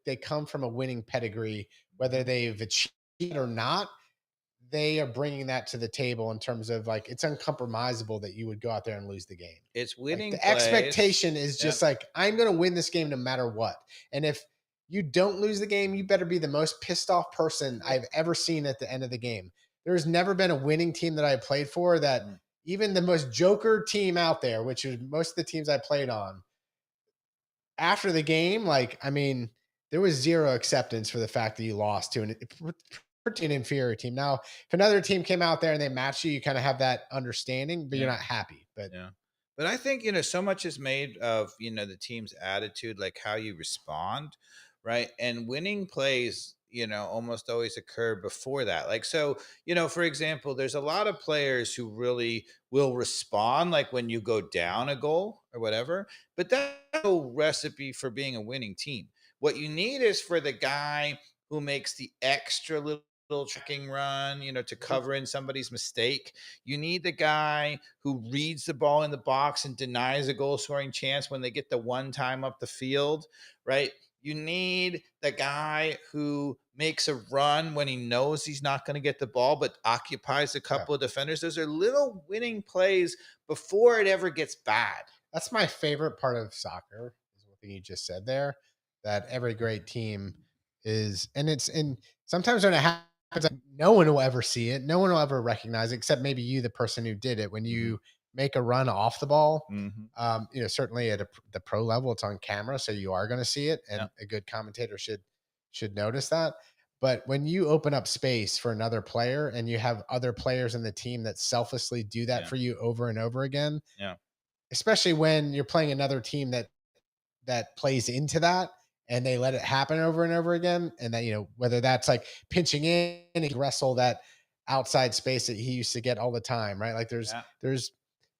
they come from a winning pedigree, whether Mhm. they've achieved it or not. They are bringing that to the table in terms of like it's uncompromisable that you would go out there and lose the game. It's Like winning the plays. expectation is just Yep. like I'm going to win this game no matter what. And if you don't lose the game, you better be the most pissed off person Yep. I've ever seen at the end of the game. There's never been a winning team that I played for that Mm. even the most joker team out there, which is most of the teams I played on, after the game, like, I mean, there was zero acceptance for the fact that you lost to an inferior team. Now, if another team came out there and they matched you, you kind of have that understanding, but you're Yeah. not happy. But Yeah. But I think, so much is made of, the team's attitude, like how you respond, right? And winning plays, almost always occur before that. Like, so, for example, there's a lot of players who really will respond, like when you go down a goal or whatever, but that's no recipe for being a winning team. What you need is for the guy who makes the extra little tracking run, to Mhm. cover in somebody's mistake. You need the guy who reads the ball in the box and denies a goal scoring chance when they get the one time up the field, right? You need the guy who makes a run when he knows he's not going to get the ball, but occupies a Yeah, couple of defenders. Those are little winning plays before it ever gets bad. that's my favorite part of soccer. Is one thing you just said there, that every great team is, and sometimes when it happens, like, no one will ever see it. No one will ever recognize it, except maybe you, the person who did it. When Mm-hmm. you make a run off the ball, Mm-hmm. certainly at the pro level, it's on camera, so you are going to see it, Yeah. and a good commentator should notice that. But when you open up space for another player, and you have other players in the team that selflessly do that Yeah. for you over and over again, Yeah. especially when you're playing another team that plays into that and they let it happen over and over again, and that whether that's like pinching in and wrestle that outside space that he used to get all the time, right? Like there's Yeah. there's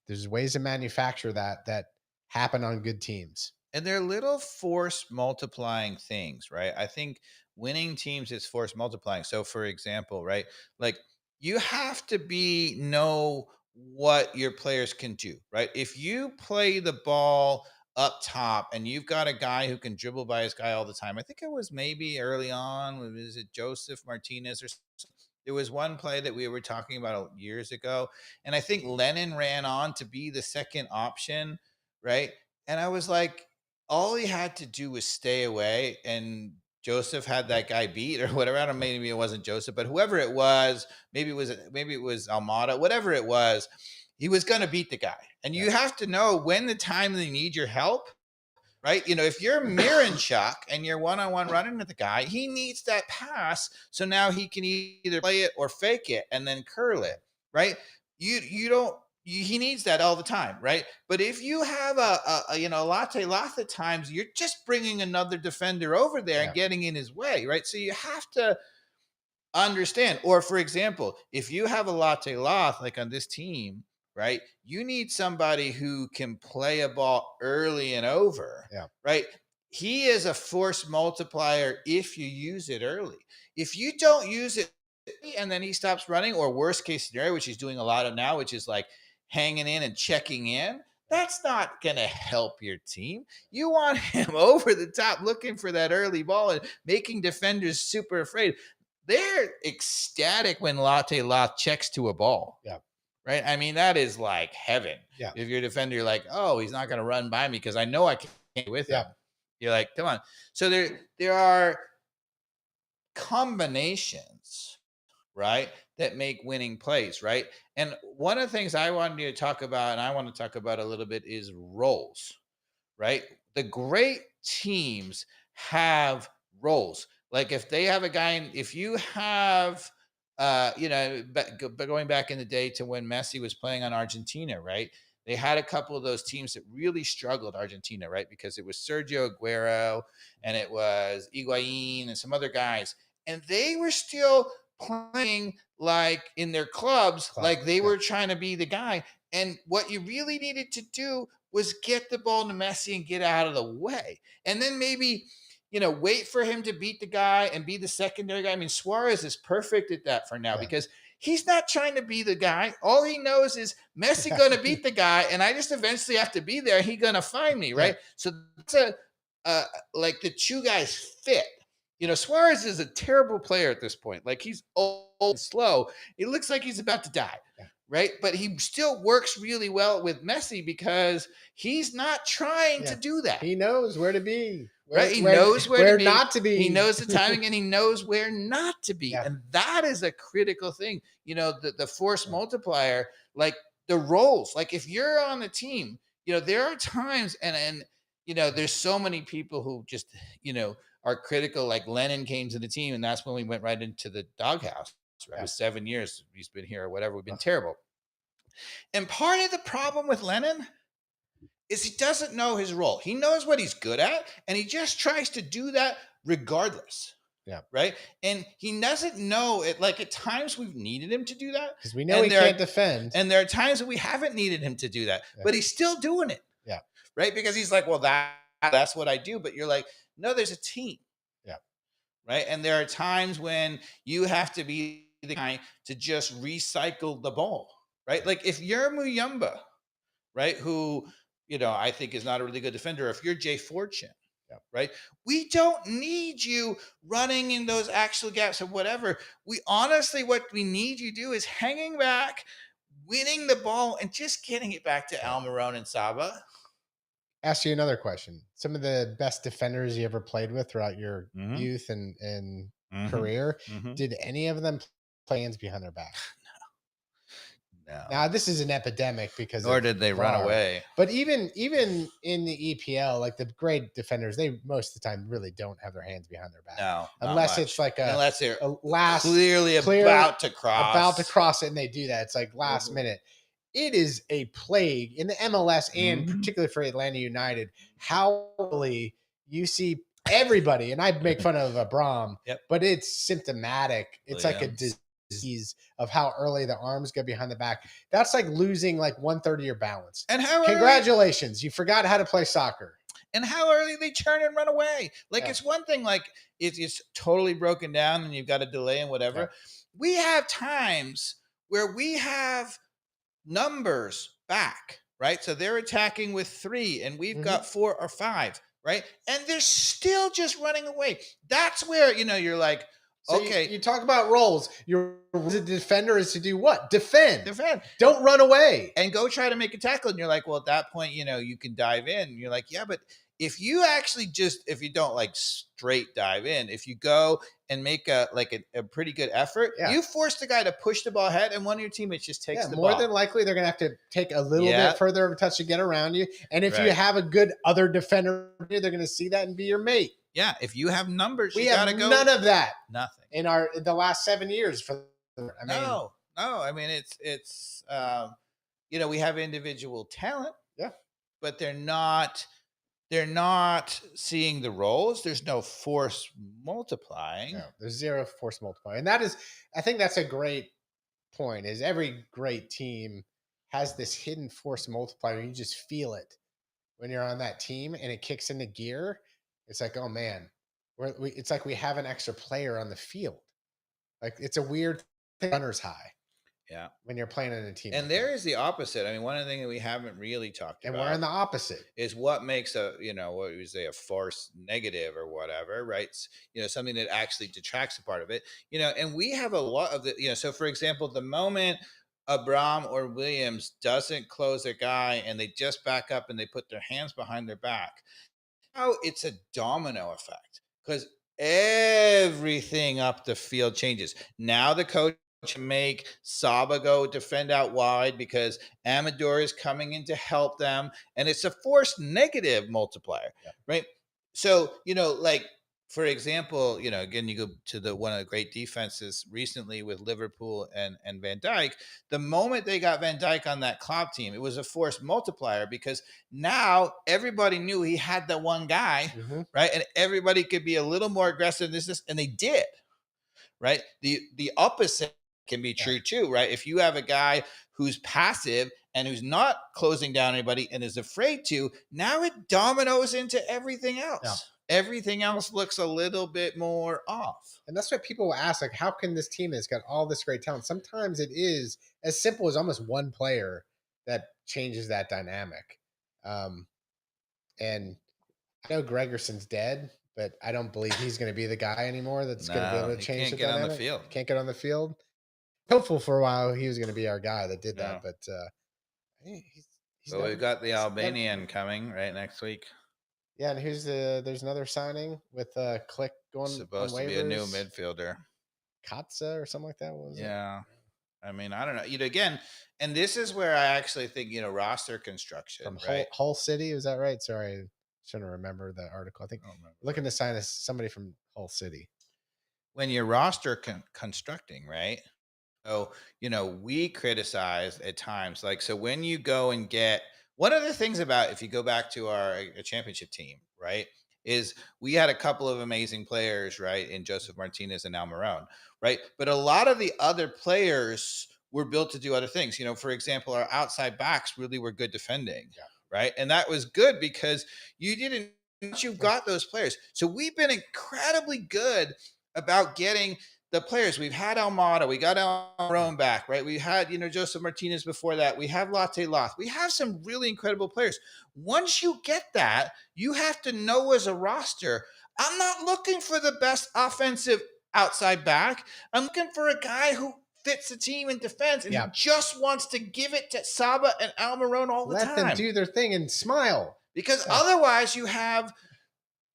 there's ways to manufacture that happen on good teams. And they're little force multiplying things, right? I think winning teams is force multiplying. So, for example, right, like you have to know what your players can do, right? If you play the ball up top and you've got a guy who can dribble by his guy all the time. I think it was maybe early on, was it Joseph Martinez or something? There was one play that we were talking about years ago, and I think Lennon ran on to be the second option, right? And I was like, all he had to do was stay away, and Joseph had that guy beat or whatever. I don't know, maybe it wasn't Joseph, but whoever it was, maybe it was Almada, whatever it was, he was going to beat the guy. And you have to know when the time they need your help, right? You know, if you're Miranchuk and you're one-on-one running with the guy, he needs that pass. So now he can either play it or fake it and then curl it, right? You don't, he needs that all the time, right? But if you have a latte, lots of times you're just bringing another defender over there and getting in his way, right? So you have to understand. Or for example, if you have a latte loth like on this team, right, you need somebody who can play a ball early and over, right? He is a force multiplier if you use it early. If you don't use it and then he stops running, or worst case scenario, which he's doing a lot of now, which is like hanging in and checking in, that's not going to help your team. You want him over the top looking for that early ball and making defenders super afraid. They're ecstatic when Latte Loth checks to a ball. Right. I mean, that is like heaven. If you're a defender, you're like, oh, he's not going to run by me because I know I can't get with him. You're like, come on. So there are combinations, right, that make winning plays, right? And one of the things I wanted you to talk about, and I want to talk about a little bit, is roles, right? The great teams have roles. Like if they have a guy, if you have, going back in the day to when Messi was playing on Argentina, right? They had a couple of those teams that really struggled, Argentina, right? Because it was Sergio Aguero and it was Higuain and some other guys. And they were still playing like in their clubs, like they were trying to be the guy. And what you really needed to do was get the ball to Messi and get out of the way. And then maybe, wait for him to beat the guy and be the secondary guy. I mean, Suarez is perfect at that for now because he's not trying to be the guy. All he knows is Messi going to beat the guy, and I just eventually have to be there. He's going to find me, right? So that's like the two guys fit. Suarez is a terrible player at this point. Like he's old and slow. It looks like he's about to die. Right. But he still works really well with Messi because he's not trying to do that. He knows where to be. Right. He knows where not to be. He knows the timing and he knows where not to be. And that is a critical thing. The force multiplier, like the roles, like if you're on the team, there are times and there's so many people who just, are critical. Like Lennon came to the team and that's when we went right into the doghouse. Right? It was 7 years he's been here or whatever. We've been terrible. And part of the problem with Lennon is he doesn't know his role. He knows what he's good at, and he just tries to do that regardless. Right. And he doesn't know it. Like at times we've needed him to do that because we know he can't defend. And there are times that we haven't needed him to do that, but he's still doing it. Right. Because he's like, well, that's what I do. But you're like, no, there's a team. Right. And there are times when you have to be the guy to just recycle the ball. Right. Like if you're Muyumba, right, who, I think is not a really good defender, or if you're Jay Fortune, right, we don't need you running in those actual gaps or whatever. We honestly, what we need you to do is hanging back, winning the ball, and just getting it back to Almiron and Saba. Ask you another question. Some of the best defenders you ever played with throughout your youth and career, did any of them play hands behind their back? No. Now this is an epidemic because nor did they run away. But even in the EPL, like the great defenders, they most of the time really don't have their hands behind their back. No, unless it's like unless they're clearly about to cross it, and they do that. It's like last minute. It is a plague in the MLS and particularly for Atlanta United. How early you see everybody, and I make fun of Abram, but it's symptomatic. It's like a disease of how early the arms go behind the back. That's like losing like 1/3 of your balance. And how congratulations, you forgot how to play soccer. And how early they turn and run away. Like it's one thing, like it's totally broken down and you've got a delay and whatever. We have times where we have numbers back, right? So they're attacking with 3 and we've Mhm. got 4 or 5, right? And they're still just running away. That's where, you're like, So okay, you talk about roles. Your role as a defender is to do what? Defend. defend Don't run away. and go try to make a tackle. And you're like, well, at that point, you can dive in. And you're like, yeah, but if you don't like straight dive in, if you go and make a pretty good effort, Yeah. you force the guy to push the ball ahead, and one of your teammates just takes Yeah, the more ball. than likely they're gonna have to take a little Yeah. bit further of a touch to get around you. And if you Right. have a good other defender, they're gonna see that and be your mate. Yeah, if you have numbers, We you have gotta go. none of that Nothing. in the last 7 years. No. I mean, it's we have individual talent, Yeah. but they're not seeing the roles. There's no force multiplying. No, there's zero force multiplier, and I think that's a great point. Is every great team has this hidden force multiplier? You just feel it when you're on that team, and it kicks into gear. It's like, oh man, it's like we have an extra player on the field. Like it's a weird thing, runner's high. Yeah. When you're playing in a team. And there is the opposite. I mean, one of the things that we haven't really talked and about, we're in the opposite, is what makes what we say a force negative or whatever, right? Something that actually detracts a part of it, and we have a lot of so for example, the moment Abram or Williams doesn't close a guy and they just back up and they put their hands behind their back, now it's a domino effect because everything up the field changes. Now the coach make Saba go defend out wide because Amador is coming in to help them, and it's a force negative multiplier, right? So like for example, again, you go to the one of the great defenses recently with Liverpool and Van Dijk. The moment they got Van Dijk on that Klopp team, it was a force multiplier because now everybody knew he had the one guy, right? And everybody could be a little more aggressive. And they did, right? The opposite can be true too, right? If you have a guy who's passive and who's not closing down anybody and is afraid to, now it dominoes into everything else. Yeah. Everything else looks a little bit more off. And that's what people will ask, like, how can this team that's got all this great talent? Sometimes it is as simple as almost one player that changes that dynamic. And I know Gregerson's dead, but I don't believe he's going to be the guy anymore that's going to be able to change the dynamic. On the field. Can't get on the field. Hopeful for a while he was going to be our guy that did that, but he's we've got the Albanian coming right next week. Yeah, and there's another signing with Click going supposed to be a new midfielder, Katza or something like that. What was it? I mean, I don't know. Again, and this is where I actually think roster construction from right? Hull City. Is that right? Sorry, I shouldn't remember the article. I think looking to sign somebody from Hull City. When you're roster constructing, right? So we criticize at times, like, so when you go and get one of the things about, if you go back to our championship team, right, is we had a couple of amazing players, right, in Joseph Martinez and Almiron, right, but a lot of the other players were built to do other things. For example, our outside backs really were good defending, right, and that was good because you've got those players. So we've been incredibly good about getting the players. We've had Almada, we got Almiron back, right? We had, Joseph Martinez before that. We have Latte Loth. We have some really incredible players. Once you get that, you have to know as a roster, I'm not looking for the best offensive outside back. I'm looking for a guy who fits the team in defense and he just wants to give it to Saba and Almiron all the time. Let them do their thing and smile. Because otherwise you have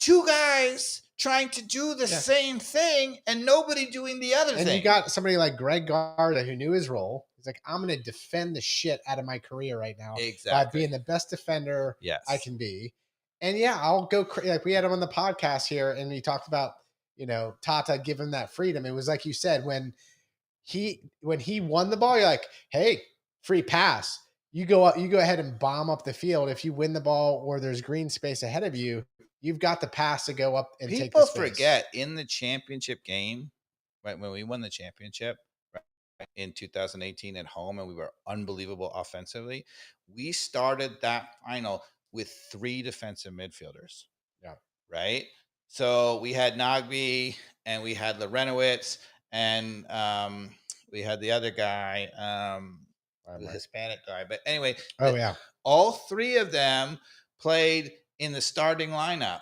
two guys trying to do the same thing and nobody doing the other thing. And you got somebody like Greg Garda who knew his role. He's like, I'm going to defend the shit out of my career right now by being the best defender I can be. And I'll go like we had him on the podcast here and we talked about, Tata give him that freedom. It was like you said, when he won the ball, you're like, hey, free pass. You go ahead and bomb up the field. If you win the ball or there's green space ahead of you, you've got the pass to go up and take the space. People forget in the championship game, right, when we won the championship in 2018 at home and we were unbelievable offensively, we started that final with 3 defensive midfielders. Yeah. Right? So we had Nagbe and we had Lorenowitz and we had the other guy, the Hispanic guy. But anyway, all three of them played in the starting lineup.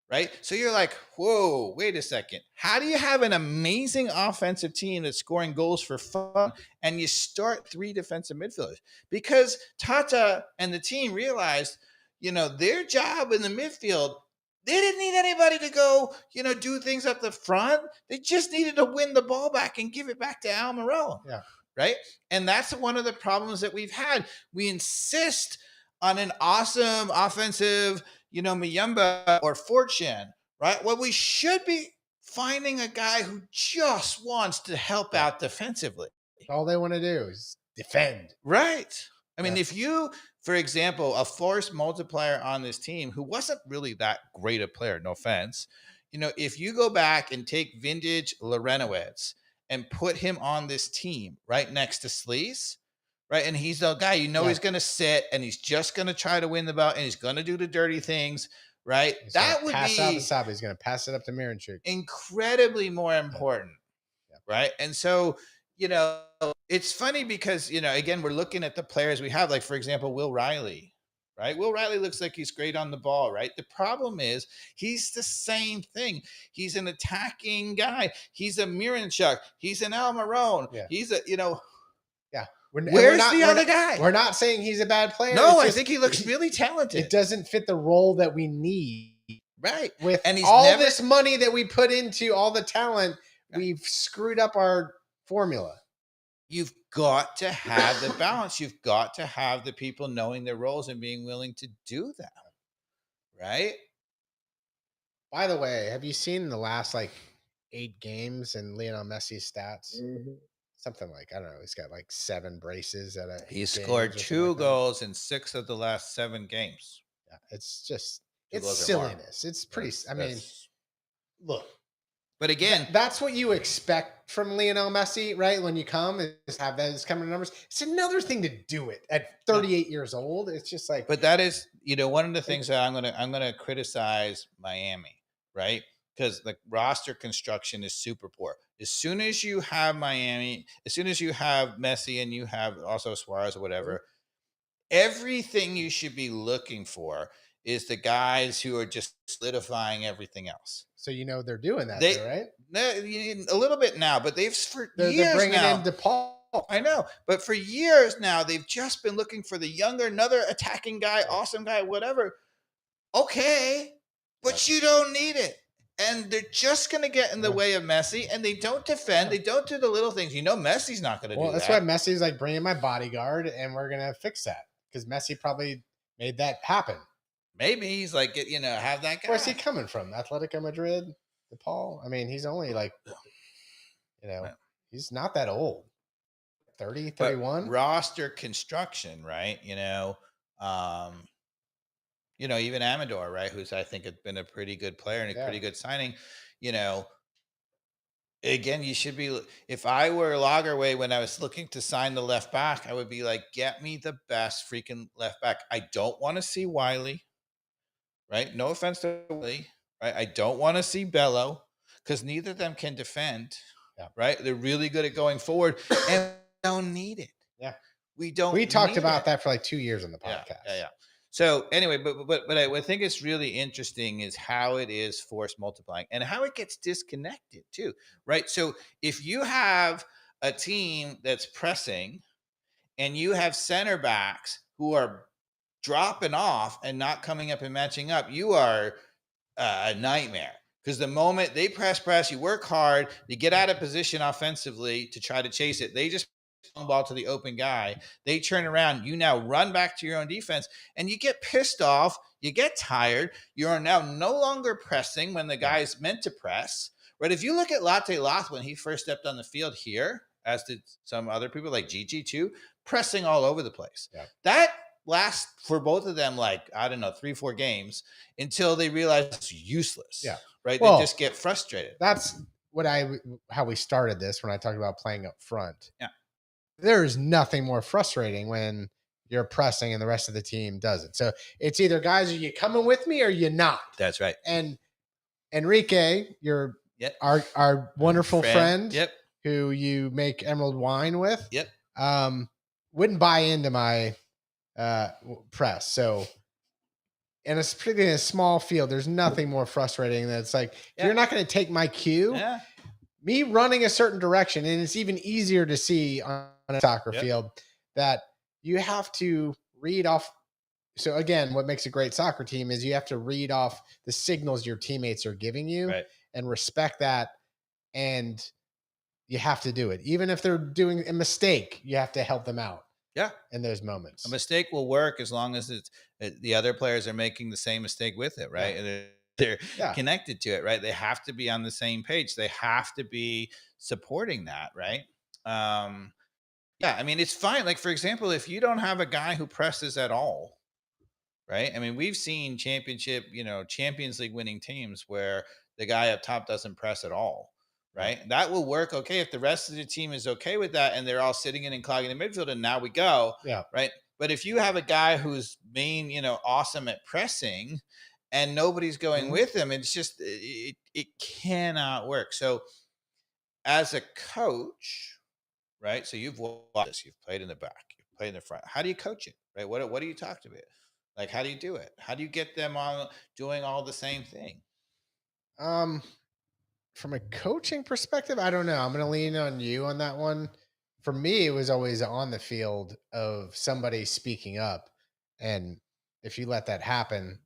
Right. So you're like, whoa, wait a second. How do you have an amazing offensive team that's scoring goals for fun and you start three defensive midfielders? Because Tata and the team realized, their job in the midfield, they didn't need anybody to go, do things up the front. They just needed to win the ball back and give it back to Almiron. Yeah. Right. And that's one of the problems that we've had. We insist on an awesome offensive, Muyumba or Fortune, right? Well, we should be finding a guy who just wants to help out defensively. All they want to do is defend. Right. I mean, if you, for example, a force multiplier on this team who wasn't really that great a player, no offense, if you go back and take vintage Lorenowitz and put him on this team right next to Sleaze, right? And he's the guy, he's going to sit and he's just going to try to win the ball and he's going to do the dirty things, right? That would pass out the side. He's going to pass it up to Miranchuk. Incredibly more important, right? And so, it's funny because, again, we're looking at the players we have, like, for example, Will Riley, right? Will Riley looks like he's great on the ball, right? The problem is he's the same thing. He's an attacking guy. He's a Miranchuk. He's an Almiron. Yeah. He's a, Yeah. Where's the other guy? We're not saying he's a bad player. No, I think he looks really talented. It doesn't fit the role that we need. Right. With all this money that we put into all the talent, we've screwed up our formula. You've got to have the balance. You've got to have the people knowing their roles and being willing to do that. Right? By the way, have you seen the last 8 games in Lionel Messi's stats? Mm-hmm. Something like, I don't know, he's got 7 braces at a He scored 2 goals in 6 of the last 7 games. Yeah, it's just it's silliness. It's pretty look. But again, that's what you expect from Lionel Messi, right? When you come and just have those kind of numbers. It's another thing to do it at 38 years old. It's just like, but that is, one of the things that I'm gonna criticize Miami, right? Because the roster construction is super poor. As soon as you have Miami, as soon as you have Messi and you have also Suarez or whatever, everything you should be looking for is the guys who are just solidifying everything else. So they're doing that, right? A little bit now, but they're bringing now, in DePaul. I know, but for years now, they've just been looking for the younger, another attacking guy, awesome guy, whatever. Okay, but you don't need it. And they're just going to get in the way of Messi, and they don't defend. They don't do the little things. Messi's not going to do that. Well, that's why Messi's like, bring in my bodyguard, and we're going to fix that. Because Messi probably made that happen. Maybe he's like, have that guy. Where's he coming from? Atletico Madrid? DePaul? I mean, he's only he's not that old. 30, 31? But roster construction, right? Even Amador, right, who's I think has been a pretty good player and a pretty good signing. Again, you should be. If I were Lagerwey when I was looking to sign the left back, I would be like, get me the best freaking left back. I don't want to see Wiley, right? No offense to Wiley, right? I don't want to see Bello because neither of them can defend, right? They're really good at going forward, and we don't need it. Yeah, we don't. We talked about that for 2 years on the podcast. Yeah. So anyway, but I think it's really interesting is how it is force multiplying and how it gets disconnected too, right? So if you have a team that's pressing and you have center backs who are dropping off and not coming up and matching up, you are a nightmare. Because the moment they press, you work hard, you get out of position offensively to try to chase it. They just ball to the open guy. They turn around. You now run back to your own defense and you get pissed off. You get tired. You are now no longer pressing when the guy's meant to press. Right? If you look at Latte Loth when he first stepped on the field here, as did some other people like Gigi too, pressing all over the place. Yeah. That lasts for both of them 3-4 games until they realize it's useless. Yeah. Right? Well, they just get frustrated. That's how we started this when I talked about playing up front. Yeah. There is nothing more frustrating when you're pressing and the rest of the team doesn't. So it's either, guys, are you coming with me or you're not? That's right. And Enrique, our wonderful friend yep. who you make emerald wine with, yep. Wouldn't buy into my press. So, and it's particularly in a small field, there's nothing more frustrating than it's like, if Yeah. you're not going to take my cue, Yeah. me running a certain direction, and it's even easier to see on a soccer Yep. field that you have to read off. So again, what makes a great soccer team is you have to read off the signals your teammates are giving you Right. and respect that. And you have to do it. Even if they're doing a mistake, you have to help them out Yeah. in those A moments. mistake will work as long as the other players are making the same mistake with it, Yeah. right? And they're Yeah. connected to it, right? They have to be on the same page. They have to be supporting that, right? Um, yeah, I mean, it's fine. Like, for example, if you don't have a guy who presses at all, right? I mean, we've seen Champions League winning teams where the guy up top doesn't press at all, Yeah. right? That will work okay if the rest of the team is okay with that and they're all sitting in and clogging the midfield and now we go, Yeah. right? But if you have a guy who's awesome at pressing and nobody's going Mhm. with him, it's just it cannot work. So as a coach, right? So you've watched this, you've played in the back, you've played in the front. How do you coach it, right? What do you talk to it? Like, how do you do it? How do you get them all doing all the same thing? Um, from a coaching perspective, I don't know. I'm going to lean on you on that one. For me, it was always on the field of somebody speaking up, and if you let that happen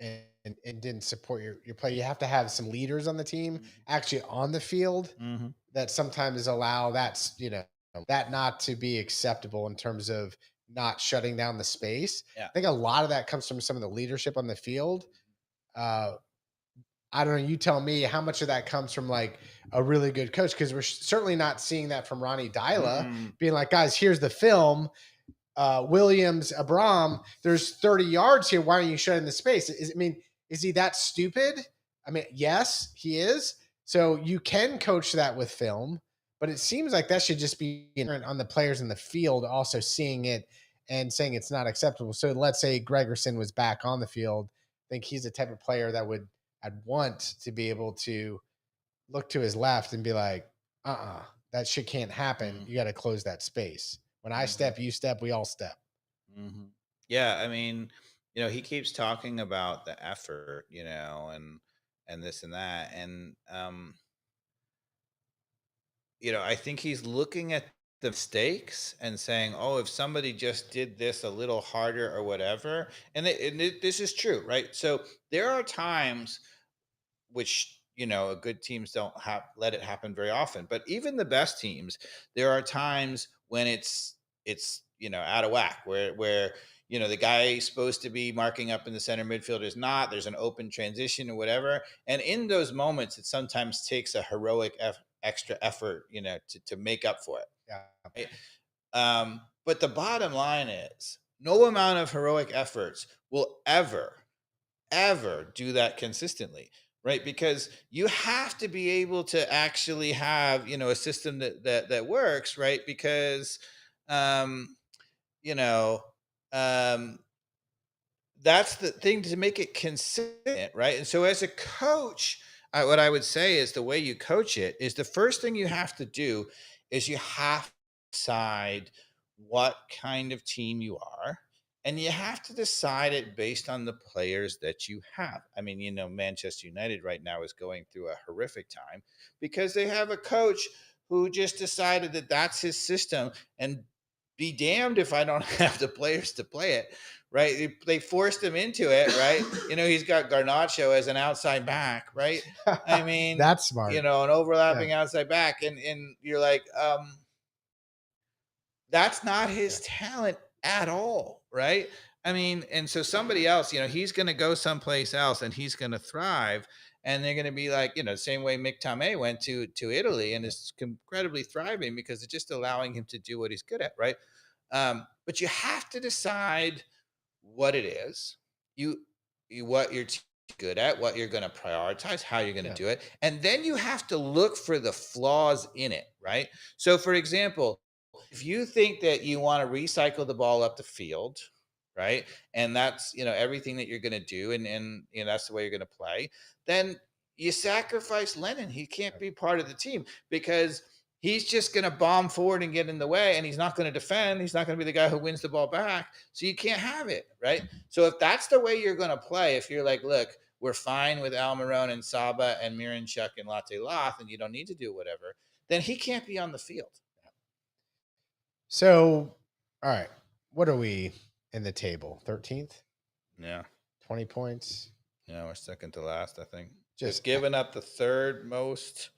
and didn't support your play, you have to have some leaders on the team actually on the field Mm-hmm. that sometimes allow that not to be acceptable in terms of not shutting down the space. Yeah. I think a lot of that comes from some of the leadership on the field. Uh, I don't know. You tell me how much of that comes from like a really good coach because we're certainly not seeing that from Ronnie Dyla Mm-hmm. being like, guys, here's the film. Williams, Abram, there's 30 yards here. Why aren't you shutting the space? Is he that stupid? I mean, yes, he is. So you can coach that with film, but it seems like that should just be on the players in the field also seeing it and saying it's not acceptable. So let's say Gregerson was back on the field. I think he's the type of player that I'd want to be able to look to his left and be like, that shit can't happen. You got to close that space. When I Mm-hmm. step, you step, we all step. Mm-hmm. Yeah, I mean, he keeps talking about the effort, and this and that, and I think he's looking at the mistakes and saying, "Oh, if somebody just did this a little harder or whatever," this is true, right? So there are times which good teams don't have let it happen very often, but even the best teams, there are times when it's out of whack where the guy supposed to be marking up in the center midfield is not. There's an open transition or whatever, and in those moments it sometimes takes a heroic extra effort to make up for it, Yeah. right? But the bottom line is no amount of heroic efforts will ever do that consistently, right? Because you have to be able to actually have a system that works, right? Because um you know um that's the thing, to make it consistent, right? And so as a coach, what I would say is the way you coach it is the first thing you have to do is you have to decide what kind of team you are. And you have to decide it based on the players that you have. I mean, Manchester United right now is going through a horrific time because they have a coach who just decided that that's his system, and be damned if I don't have the players to play it, right? They forced him into it, right? He's got Garnacho as an outside back, right? I mean, That's smart. an Yeah. overlapping outside back, and you're like, that's not Yeah. his talent at all, right? I mean, and so somebody else, he's going to go someplace else and he's going to thrive, and they're going to be like, same way Mick Tomei went to Italy and is incredibly thriving because it's just allowing him to do what he's good at, right? But you have to decide what it is, you, what you're good at, what you're going to prioritize, how you're going to Yeah. do it, and then you have to look for the flaws in it, right? So, for example, if you think that you want to recycle the ball up the field, right, and that's everything that you're going to do, and that's the way you're going to play, then you sacrifice Lennon. He can't be part of the team because he's just going to bomb forward and get in the way, and he's not going to defend. He's not going to be the guy who wins the ball back. So you can't have it, right? So if that's the way you're going to play, if you're like, look, we're fine with Almiron and Saba and Miranchuk and Latte Loth, and you don't need to do whatever, then he can't be on the field. So, all right, what are we in the table? 13th? Yeah. 20 points? Yeah, we're second to last, I think. Just given up the third most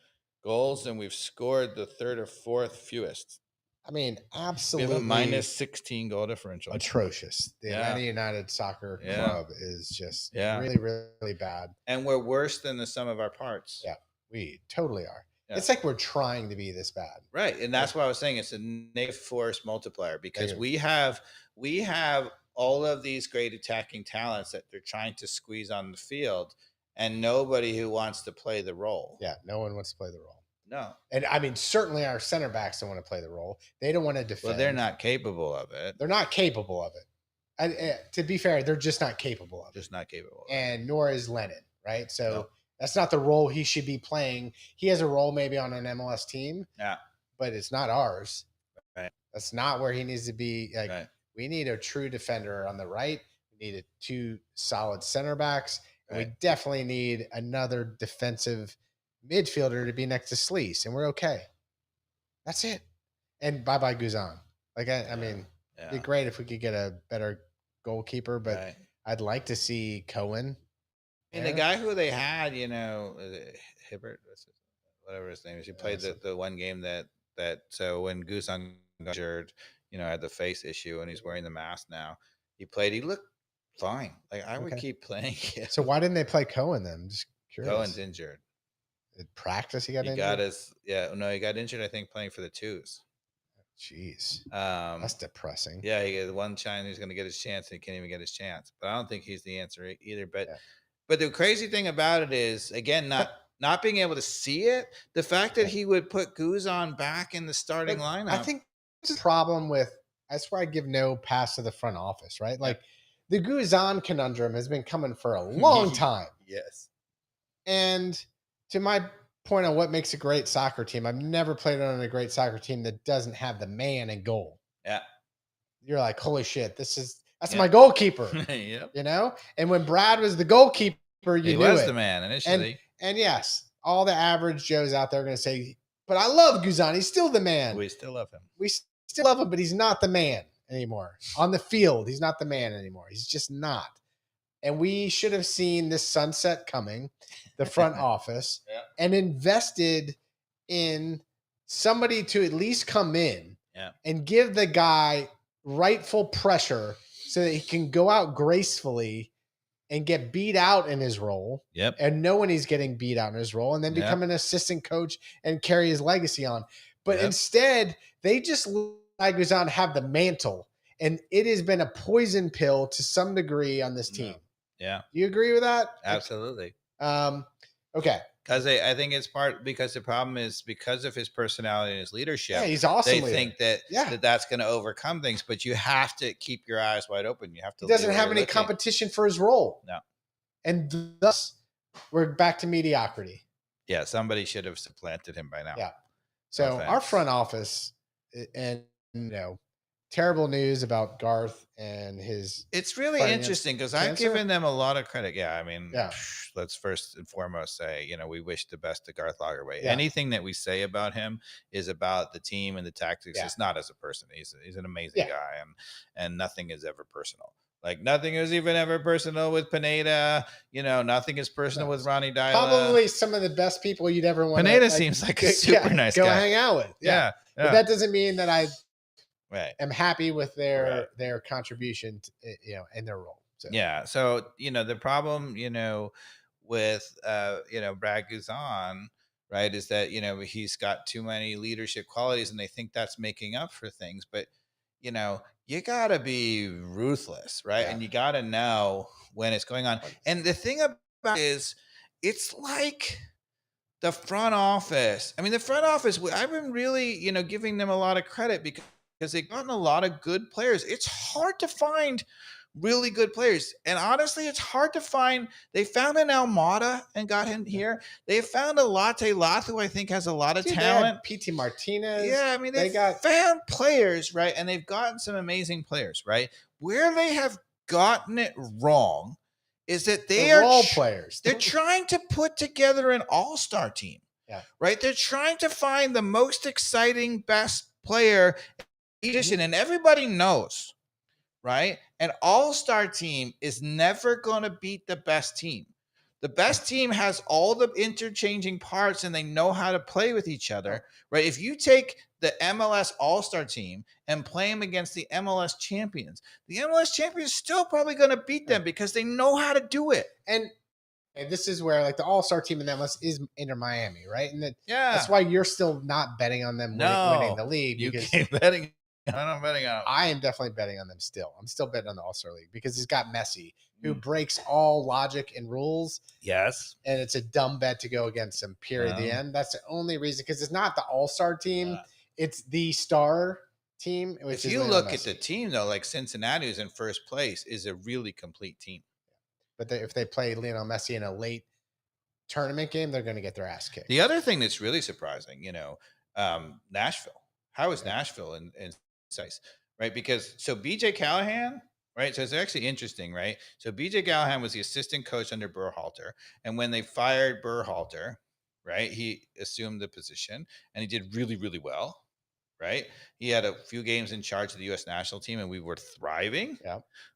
goals, and we've scored the third or fourth fewest. I mean, absolutely. We have a minus 16 goal differential. Atrocious. The Atlanta United Soccer Club is just really, really bad. And we're worse than the sum of our parts. Yeah, we totally are. Yeah. It's like we're trying to be this bad. Right. And that's why I was saying it's a negative force multiplier, because we have all of these great attacking talents that they're trying to squeeze on the field, and nobody who wants to play the role. Yeah, no one wants to play the role. No. And I mean, certainly our center backs don't want to play the role. They don't want to defend. Well, they're not capable of it. They're not capable of it. And to be fair, they're just not capable of it. Just not capable. And nor is Lennon, right? So that's not the role he should be playing. He has a role maybe on an MLS team. Yeah. But it's not ours. Right. That's not where he needs to be. Like, we need a true defender on the right. We need two solid center backs. And we definitely need another defensive midfielder to be next to Sleece, and we're okay. That's it. And bye-bye Guzan. Like, I mean, it'd be great if we could get a better goalkeeper, but I'd like to see Cohen. And the guy who they had, Hibbert, whatever his name is, he played the one game that so when Guzan got injured, had the face issue, and he's wearing the mask now. He looked fine. Like, I would keep playing him. So why didn't they play Cohen then? I'm just curious. Cohen's injured. In practice, he got injured? He got injured, I think, playing for the twos. Jeez. That's depressing. Yeah, he had one chance, he's going to get his chance, and he can't even get his chance. But I don't think he's the answer either. But the crazy thing about it is, again, not being able to see it, the fact that he would put Guzan back in the starting lineup. I think this is a problem with, that's where I give no pass to the front office, right? Like, the Guzan conundrum has been coming for a long time. Yes. And to my point on what makes a great soccer team, I've never played on a great soccer team that doesn't have the man in goal. Yeah. You're like, holy shit, that's my goalkeeper. And when Brad was the goalkeeper, he was the man initially. And yes, all the average Joes out there are going to say, but I love Guzan. He's still the man. We still love him. We still love him, but he's not the man anymore. On the field, he's not the man anymore. He's just not. And we should have seen this sunset coming, the front office, and invested in somebody to at least come in and give the guy rightful pressure so that he can go out gracefully and get beat out in his role. Yep. And know when he's getting beat out in his role, and then become an assistant coach and carry his legacy on. But instead, they just let Guzan have the mantle. And it has been a poison pill to some degree on this team. Yeah. Do you agree with that? Absolutely. Okay. Because I think it's because the problem is because of his personality and his leadership. Yeah, he's awesome. They think that's going to overcome things, but you have to keep your eyes wide open. You have to. He doesn't have any competition for his role. No. And thus, we're back to mediocrity. Yeah, somebody should have supplanted him by now. Yeah. So our front office, and terrible news about Garth and his. It's really interesting because I've given them a lot of credit. Yeah, I mean, let's first and foremost say, we wish the best to Garth Lagerwey. Yeah. Anything that we say about him is about the team and the tactics. Yeah. It's not as a person. He's an amazing guy, and nothing is ever personal. Like, nothing is even ever personal with Pineda. Nothing is personal with Ronnie Dyla. Probably some of the best people you'd ever want. Pineda sems like a super nice guy. Go hang out with. Yeah. But that doesn't mean that I am happy with their contribution, and their role. So. Yeah. So, the problem, with, Brad Guzan, right, is that, he's got too many leadership qualities and they think that's making up for things. But, you got to be ruthless, right? Yeah. And you got to know when it's going on. And the thing about it is, it's like the front office. I mean, the front office, I've been really, giving them a lot of credit because because they've gotten a lot of good players. It's hard to find really good players. And honestly, it's hard to find. They found an Almada and got him here. They found a Latte Lath, who I think has a lot of talent. PT Martinez. Yeah, I mean, they found players, right? And they've gotten some amazing players, right? Where they have gotten it wrong is that they are role players. They're trying to put together an all-star team. Yeah. Right? They're trying to find the most exciting, best player edition, and everybody knows, right? An all-star team is never going to beat the best team. The best team has all the interchanging parts and they know how to play with each other, right? If you take the MLS all-star team and play them against the MLS champions, the MLS champions still probably going to beat them because they know how to do it. And this is where like the all-star team in MLS is Inter Miami, right? And that's why you're still not betting on them winning the league. You keep betting. I'm not betting on them. I am definitely betting on them still. I'm still betting on the All-Star League because he's got Messi, who breaks all logic and rules. Yes. And it's a dumb bet to go against him, period. The end. That's the only reason, because it's not the All-Star team. It's the star team. If you look at the team, though, like Cincinnati is in first place, is a really complete team. But if they play Lionel Messi in a late tournament game, they're going to get their ass kicked. The other thing that's really surprising, Nashville. How is Nashville in size, right? Because BJ Callahan, right? So it's actually interesting, right? So BJ Callahan was the assistant coach under Berhalter, and when they fired Berhalter, right, he assumed the position and he did really, really well, right? He had a few games in charge of the U.S. national team, and we were thriving,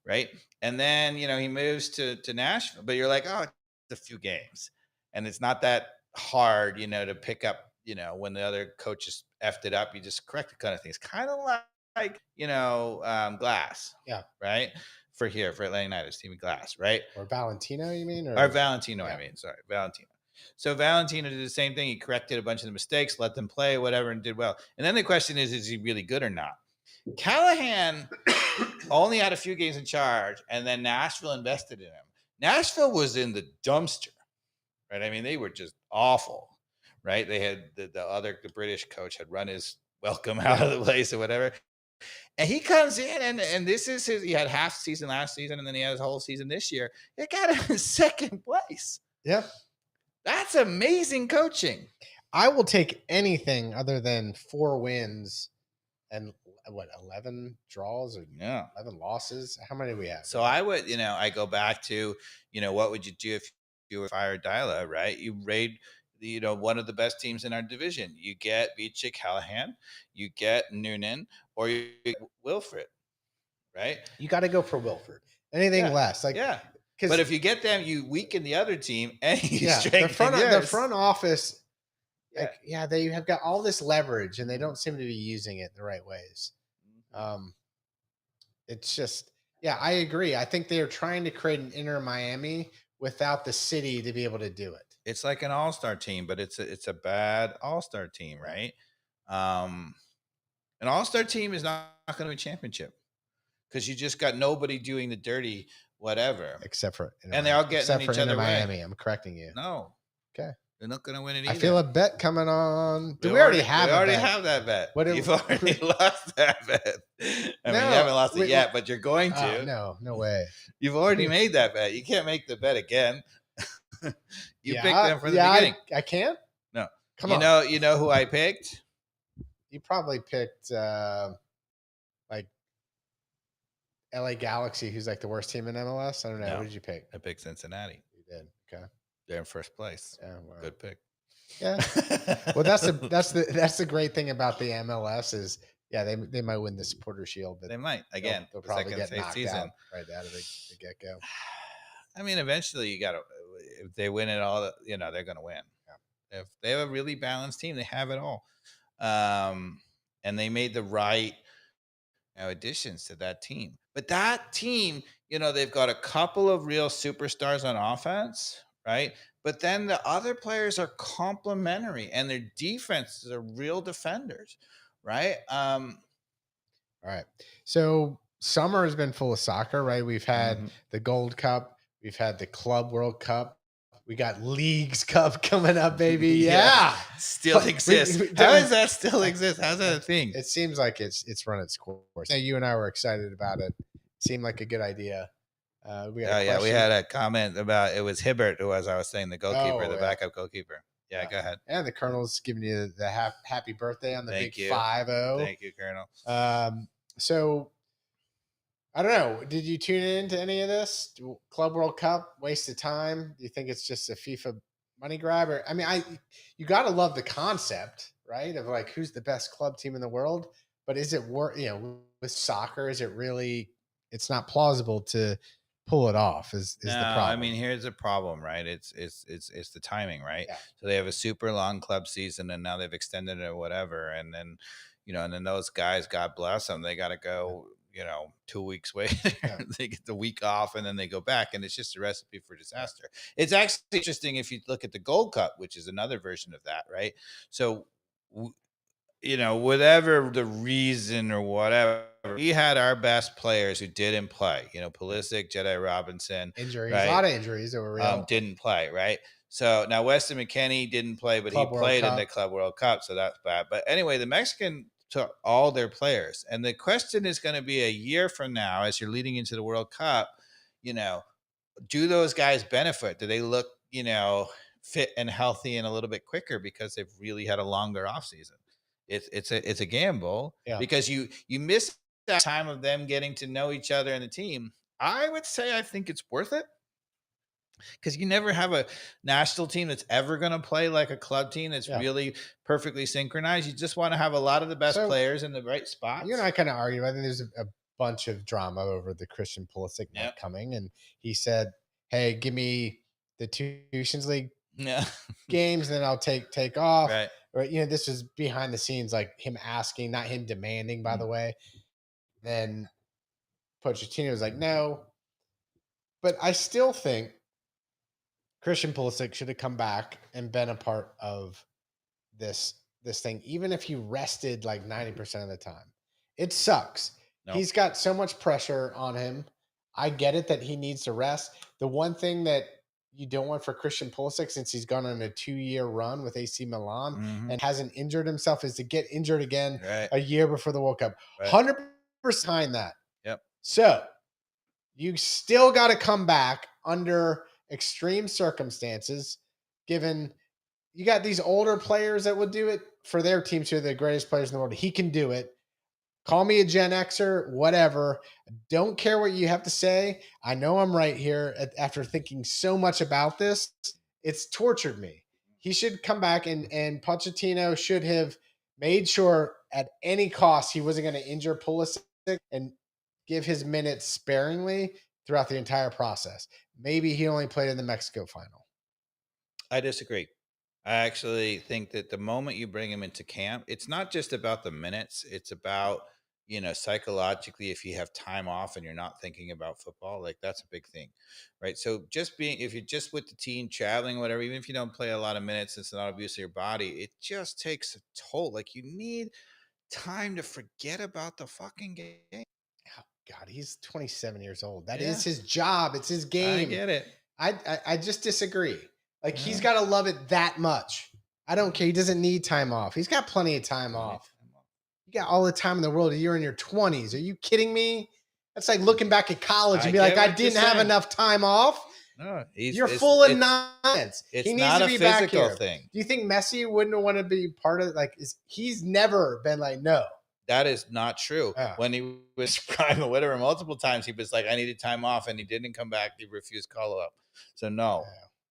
right? And then he moves to Nashville, but you're like, oh, it's a few games, and it's not that hard, to pick up, when the other coaches effed it up, you just correct the kind of things, kind of like Glass, right? For Atlanta United's team, Glass, right? Or Valentino, you mean? Or Valentino, sorry, Valentino. So Valentino did the same thing. He corrected a bunch of the mistakes, let them play, whatever, and did well. And then the question is he really good or not? Callahan only had a few games in charge, and then Nashville invested in him. Nashville was in the dumpster, right? I mean, they were just awful, right? They had the British coach had run his welcome out of the place or whatever. And he comes in, and this is he had half season last season, and then he has a whole season this year. It got him in second place. Yeah. That's amazing coaching. I will take anything other than 4 wins and 11 draws or 11 losses. How many do we have? So I would, I go back to, what would you do if you were fired Dyla, right? You raid one of the best teams in our division. You get BJ Callahan, you get Noonan, or you get Wilfred, right? You got to go for Wilfred. Anything less, but if you get them, you weaken the other team, and you strengthen the front office. They have got all this leverage, and they don't seem to be using it the right ways. It's just, I agree. I think they are trying to create an Inter Miami without the city to be able to do it. It's like an all-star team, but it's a bad all-star team, right? An all-star team is not going to win a championship because you just got nobody doing the dirty whatever. Except for they're all getting each other Miami. I'm correcting you. No. Okay. They're not going to win it either. I feel a bet coming on. We already have that bet. You've already lost that bet. I mean, you haven't lost it yet, but you're going to. No way. You've already made that bet. You can't make the bet again. You picked them from the beginning. I can't? No. Come on. You know who I picked? You probably picked like LA Galaxy, who's like the worst team in MLS. I don't know. No. What did you pick? I picked Cincinnati. You did. Okay. They're in first place. Yeah, wow. Good pick. Yeah. Well, that's the great thing about the MLS is they might win the Supporter Shield, but they might again. They'll probably get knocked out right out of the get go. I mean, eventually you got to. If they win it all, they're going to win. Yeah. If they have a really balanced team, they have it all, and they made the right additions to that team. But that team, they've got a couple of real superstars on offense, right? But then the other players are complementary, and their defenses are real defenders, right? All right. So summer has been full of soccer, right? We've had the Gold Cup, we've had the Club World Cup, We got Leagues Cup coming up, baby. Yeah. Still exists. How does that still exist? How's that a thing? It seems like it's run its course. Now, you and I were excited about it. Seemed like a good idea. We had a comment about it was Hibbert who was, I was saying, the goalkeeper, the backup goalkeeper. Yeah, go ahead. And the Colonel's giving you the happy birthday on the big 5-0. Thank you, Colonel. So I don't know. Did you tune into any of this? Club World Cup, waste of time? Do you think it's just a FIFA money grab? Or, I mean, you got to love the concept, right? Of like, who's the best club team in the world? But is it worth, with soccer, is it really, it's not plausible to pull it off is the problem. I mean, here's the problem, right? It's the timing, right? Yeah. So they have a super long club season and now they've extended it or whatever. And then, and then those guys, God bless them, they got to go, 2 weeks later, they get the week off and then they go back, and it's just a recipe for disaster. It's actually interesting if you look at the Gold Cup, which is another version of that, right? So, whatever the reason or whatever, we had our best players who didn't play, Pulisic, Jedi Robinson. Injuries, right? A lot of injuries that were real. Didn't play, right? So now Weston McKennie didn't play, but he played in the Club World Cup, so that's bad. But anyway, the Mexican took all their players. And the question is going to be a year from now, as you're leading into the World Cup, do those guys benefit? Do they look, fit and healthy and a little bit quicker because they've really had a longer offseason? It's a gamble because you miss that time of them getting to know each other and the team. I would say I think it's worth it, because you never have a national team that's ever going to play like a club team that's really perfectly synchronized. You just want to have a lot of the best players in the right spots. You and I kind of argue. I think there's a bunch of drama over the Christian Pulisic not coming, and he said, "Hey, give me the two Nations League games, and then I'll take off." Right. Or, this was behind the scenes, like him asking, not him demanding, by the way. Then Pochettino was like, "No," but I still think Christian Pulisic should have come back and been a part of this thing, even if he rested like 90% of the time. It sucks. Nope. He's got so much pressure on him. I get it that he needs to rest. The one thing that you don't want for Christian Pulisic, since he's gone on a 2-year run with AC Milan and hasn't injured himself, is to get injured again a year before the World Cup. 100% behind that. Yep. So you still got to come back under extreme circumstances, given you got these older players that would do it for their teams who are the greatest players in the world. He can do it. Call me a Gen Xer, whatever. Don't care what you have to say. I know I'm right here. After thinking so much about this, it's tortured me. He should come back, and Pochettino should have made sure at any cost he wasn't going to injure Pulisic and give his minutes sparingly throughout the entire process. Maybe he only played in the Mexico final. I disagree. I actually think that the moment you bring him into camp, it's not just about the minutes. It's about, psychologically, if you have time off and you're not thinking about football, like that's a big thing, right? So if you're just with the team, traveling, whatever, even if you don't play a lot of minutes, it's not abuse of your body. It just takes a toll. Like, you need time to forget about the fucking game. Oh, God, he's 27 years old. That is his job. It's his game. I get it. I just disagree. Like, he's got to love it that much. I don't care. He doesn't need time off. He's got plenty of time off. You got all the time in the world. You're in your 20s. Are you kidding me? That's like looking back at college and be like, I didn't have enough time off. No, you're full of nonsense. It's not a physical thing. Do you think Messi wouldn't want to be part of it? He's never been like, no. That is not true. Yeah. When he was prime or whatever, multiple times he was like, I needed time off, and he didn't come back. He refused call-up. So no,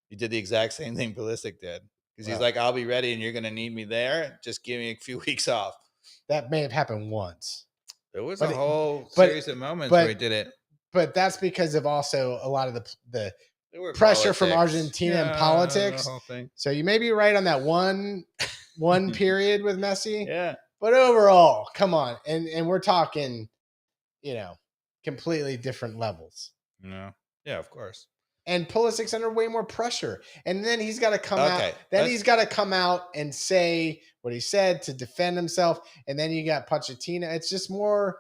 he did the exact same thing Pulisic did, because he's like, I'll be ready, and you're going to need me there. Just give me a few weeks off. That may have happened once. There was a whole series of moments where he did it. But that's because of also a lot of the pressure from Argentina and politics. The whole thing. So you may be right on that one period with Messi. Yeah. But overall, come on. And we're talking, completely different levels. Yeah. Yeah, of course. And Pulisic's under way more pressure. And then he's got to come out. Then he's got to come out and say what he said to defend himself. And then you got Pochettino. It's just more,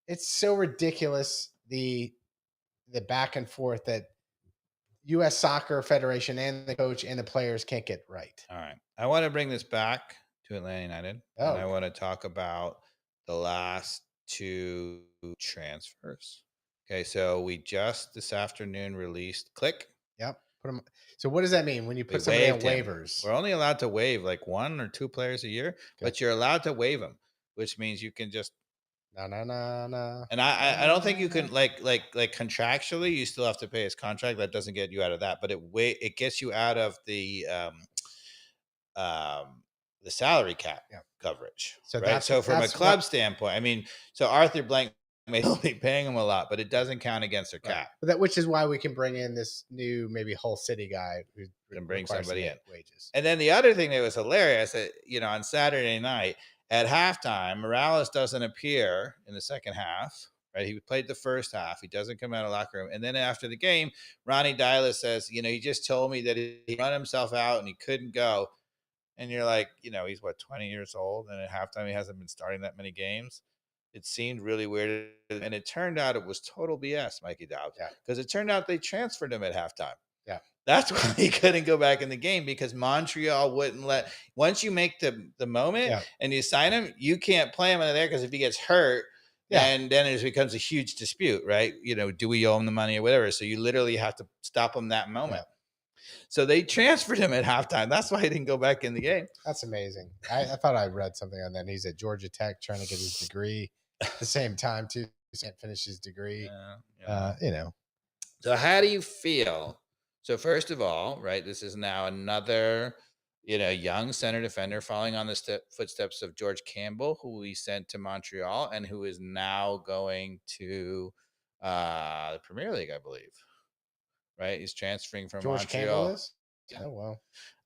it's so ridiculous, the back and forth that U.S. Soccer Federation and the coach and the players can't get right. All right. I want to bring this back to Atlanta United, and I want to talk about the last 2 transfers. Okay, so we just this afternoon released Click. Yep. Put them. So what does that mean when you put somebody on waivers? We're only allowed to waive like 1 or 2 players a year, but you're allowed to waive them, which means you can just no. And I don't think you can like contractually you still have to pay his contract. That doesn't get you out of that, but it gets you out of the salary cap coverage. So right. So from a club standpoint, I mean, so Arthur Blank may be paying him a lot, but it doesn't count against their cap. But that, which is why we can bring in this new maybe Hull City guy who can bring somebody in wages. And then the other thing that was hilarious, that on Saturday night at halftime, Morales doesn't appear in the second half. Right, he played the first half. He doesn't come out of the locker room, and then after the game, Ronnie Dyla says, he just told me that he run himself out and he couldn't go. And you're like, he's 20 years old, and at halftime he hasn't been starting that many games. It seemed really weird, and it turned out it was total BS, Mikey Dowd. Because it turned out they transferred him at halftime. Yeah, that's why he couldn't go back in the game, because Montreal wouldn't let. Once you make the moment and you sign him, you can't play him in there, because if he gets hurt, and then it becomes a huge dispute, right? Do we owe him the money or whatever? So you literally have to stop him that moment. So they transferred him at halftime. That's why he didn't go back in the game. That's amazing. I thought I read something on that. He's at Georgia Tech trying to get his degree at the same time too. He can't finish his degree. So how do you feel? So first of all, right, this is now another, young center defender following on the footsteps of George Campbell, who we sent to Montreal and who is now going to the Premier League, I believe. Right, he's transferring from George Montreal. Campbell is? Oh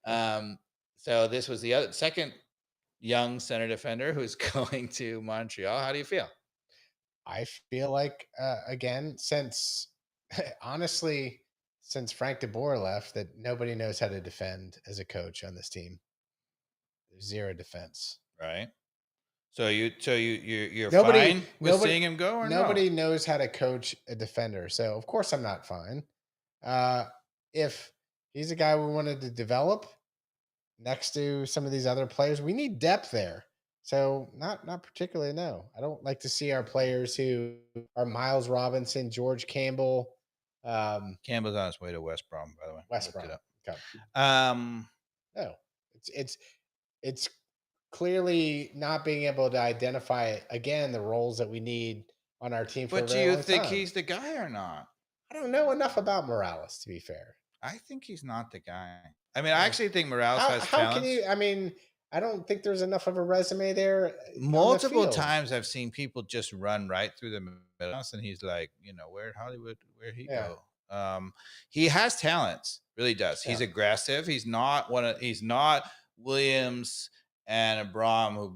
well. So this was the second young center defender who's going to Montreal. How do you feel? I feel like again, honestly, since Frank DeBoer left, that nobody knows how to defend as a coach on this team. There's zero defense. Right. So you're fine with seeing him go, or nobody knows how to coach a defender. So of course I'm not fine. If he's a guy we wanted to develop next to some of these other players, we need depth there. So not particularly. No, I don't like to see our players who are Miles Robinson, George Campbell. Campbell's on his way to West Brom, by the way. West Brom. Okay. No, it's clearly not being able to identify again the roles that we need on our team. But do you think he's the guy or not? I don't know enough about Morales, to be fair. I think he's not the guy. I mean, I actually think Morales has talent. How can you? I mean, I don't think there's enough of a resume there. Multiple times I've seen people just run right through the middle, and he's like, where'd he go? He has talents, really does. He's aggressive. He's not Williams and Abram, who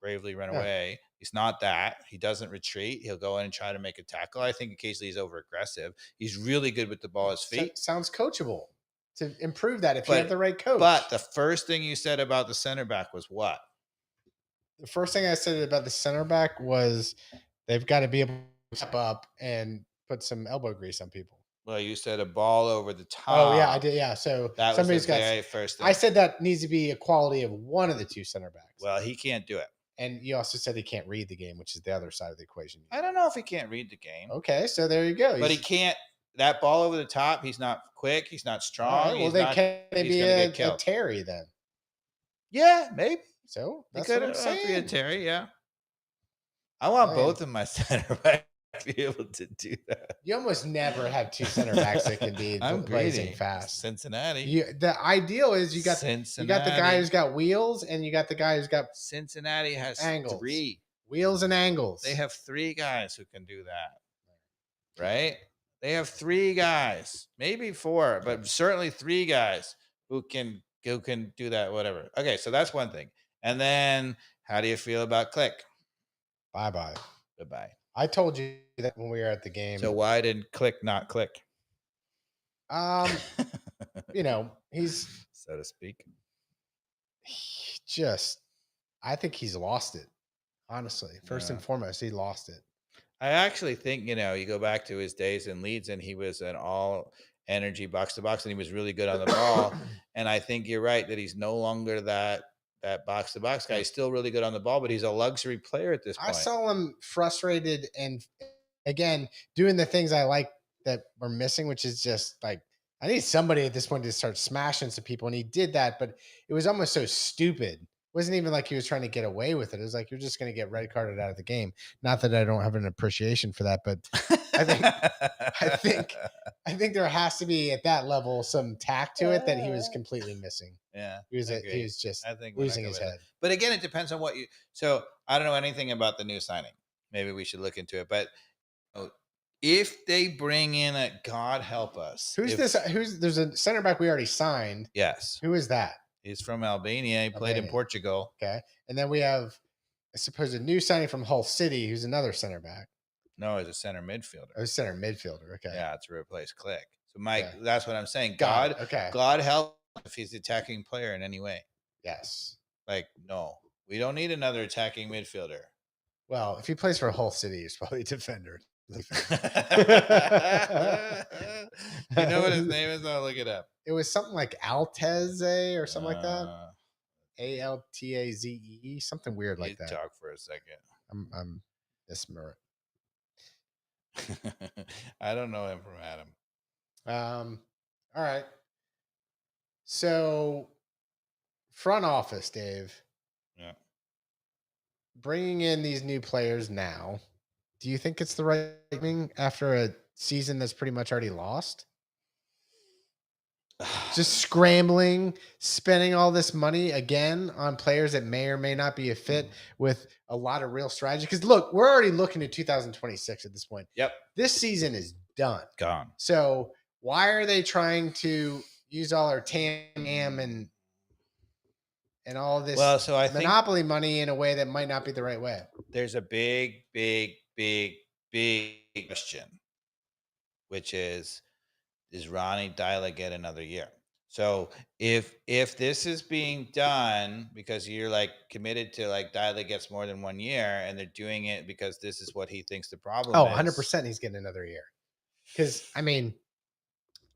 bravely run away. He's not that. He doesn't retreat. He'll go in and try to make a tackle. I think occasionally he's over aggressive. He's really good with the ball at his feet. Sounds coachable. To improve that, if you have the right coach. But the first thing you said about the center back was what? The first thing I said about the center back was they've got to be able to step up and put some elbow grease on people. Well, you said a ball over the top. Oh yeah, I did. Yeah, so that somebody's was the very first thing. I said that needs to be a quality of one of the two center backs. Well, he can't do it. And you also said he can't read the game, which is the other side of the equation. I don't know if he can't read the game. Okay, so there you go. But he can't. That ball over the top, he's not quick. He's not strong. Right, well, they can't be a Terry then. Yeah, maybe. So that's what I'm saying. Be a Terry, yeah. I want both of my center backs to be able to do that. You almost never have two center backs that can be blazing fast. Cincinnati. The ideal is you got the guy who's got wheels, and you got the guy who's got Cincinnati has angles. 3 wheels and angles. They have 3 guys who can do that, right? They have 3 guys, maybe 4, but certainly 3 guys who can do that. Whatever. Okay, so that's one thing. And then, how do you feel about Click? Bye-bye. Goodbye. I told you that when we were at the game. So why did Click not click? He's, so to speak. I think he's lost it. Honestly, first and foremost, he lost it. I actually think, you go back to his days in Leeds, and he was an all energy box to box, and he was really good on the ball. And I think you're right that he's no longer that box to box guy. He's still really good on the ball, but he's a luxury player at this point. I saw him frustrated and again doing the things I like that we're missing, which is just like I need somebody at this point to start smashing some people, and he did that, but it was almost so stupid. It wasn't even like he was trying to get away with it. It was like you're just going to get red carded out of the game. Not that I don't have an appreciation for that, but I think there has to be at that level some tact to it that he was completely missing. Yeah, he was just losing his head. But again, it depends on what you. So I don't know anything about the new signing. Maybe we should look into it. But if they bring in a God help us, there's a center back we already signed. Yes. Who is that? He's from Albania. He played in Portugal. Okay. And then we have, I suppose, a new signing from Hull City, who's another center back. No, he's a center midfielder. Oh, center midfielder. Okay. Yeah, to replace Click. So, Mike, that's what I'm saying. God help if he's the attacking player in any way. Yes. Like, no, we don't need another attacking midfielder. Well, if he plays for Hull City, he's probably a defender. You know what his name is? I'll look it up. It was something like Alteze or something like that. Altaze, something weird like that. Talk for a second. I'm Ismer. I don't know him from Adam. All right. So, front office, Dave. Yeah. Bringing in these new players now. Do you think it's the right thing after a season that's pretty much already lost? Just scrambling, spending all this money again on players that may or may not be a fit with a lot of real strategy. Because look, we're already looking at 2026 at this point. Yep. This season is done. Gone. So why are they trying to use all our TAM and all this monopoly money in a way that might not be the right way? There's a big question, which is Ronnie Deila get another year? So if this is being done because you're like committed to like Deila gets more than 1 year and they're doing it because this is what he thinks the problem is. 100% he's getting another year. Because, I mean,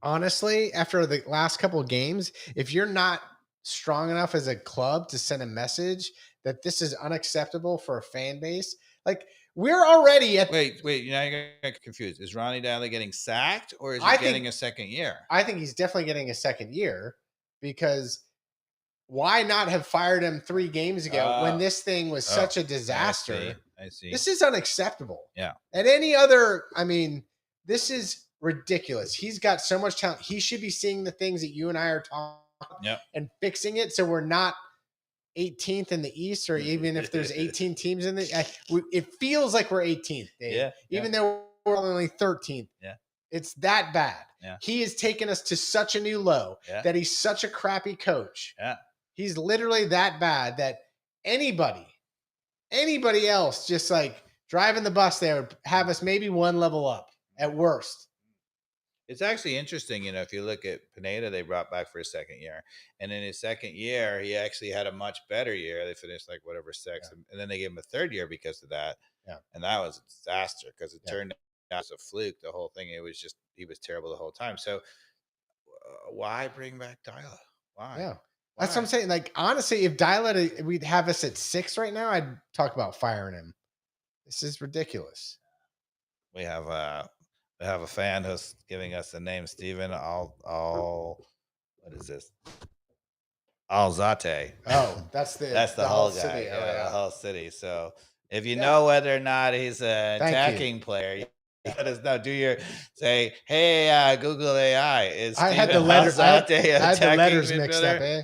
honestly, after the last couple of games, if you're not strong enough as a club to send a message that this is unacceptable for a fan base, like we're already at. Wait, now you're getting confused. Is Ronnie Deila getting sacked or is he getting a second year? I think he's definitely getting a second year because why not have fired him 3 games ago when this thing was such a disaster? I see. This is unacceptable. Yeah. At any other, I mean, this is ridiculous. He's got so much talent. He should be seeing the things that you and I are talking and fixing it so we're not 18th in the East, or even if there's 18 teams in it feels like we're 18th, Dave. Even though we're only 13th. Yeah. It's that bad. Yeah. He has taken us to such a new low that he's such a crappy coach. Yeah. He's literally that bad that anybody else just like driving the bus there would have us maybe 1 level up at worst. It's actually interesting, if you look at Pineda, they brought back for his second year. And in his second year, he actually had a much better year. They finished like whatever 6th. And then they gave him a third year because of that. Yeah. And that was a disaster because it turned out as a fluke, the whole thing. It was just, he was terrible the whole time. So why bring back Deila? Why? Yeah. That's what I'm saying. Like, honestly, if Deila, we'd have us at 6 right now, I'd talk about firing him. This is ridiculous. We have a fan who's giving us the name Steven. What is this? Alzate. Oh, that's the Hull guy. City. The Hull City. So if you know whether or not he's an attacking player, you let us know. Say, hey, Google AI. Is I had the letters mixed up, eh?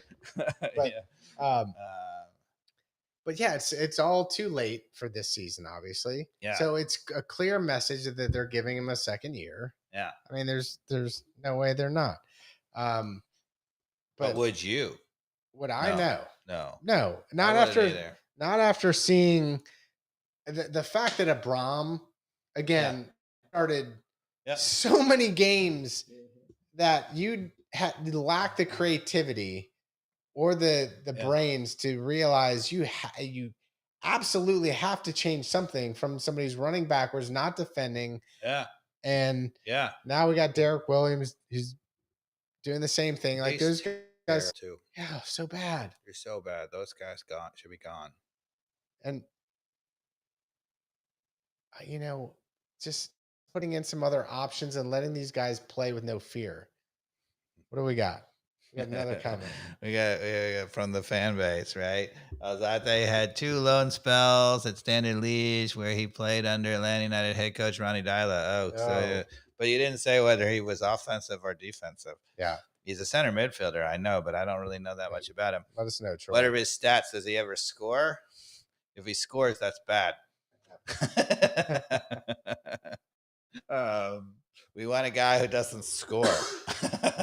But yeah, it's all too late for this season, obviously. Yeah. So it's a clear message that they're giving him a second year. Yeah. I mean, there's no way they're not. But would you? Would I? No. No. Not after seeing the fact that Abram again started so many games that you lack the creativity or the brains to realize you absolutely have to change something from somebody who's running backwards, not defending. Yeah. And now we got Derek Williams who's doing the same thing. Like those guys too. Yeah, so bad. You're so bad. Those guys should be gone. And just putting in some other options and letting these guys play with no fear. What do we got? We got another comment. we got from the fan base, right? They had 2 loan spells at Standard Liège where he played under Atlanta United head coach Ronnie Dyla. So, but you didn't say whether he was offensive or defensive. Yeah. He's a center midfielder, I know, but I don't really know that much about him. Let us know, Troy. What are his stats? Does he ever score? If he scores, that's bad. We want a guy who doesn't score.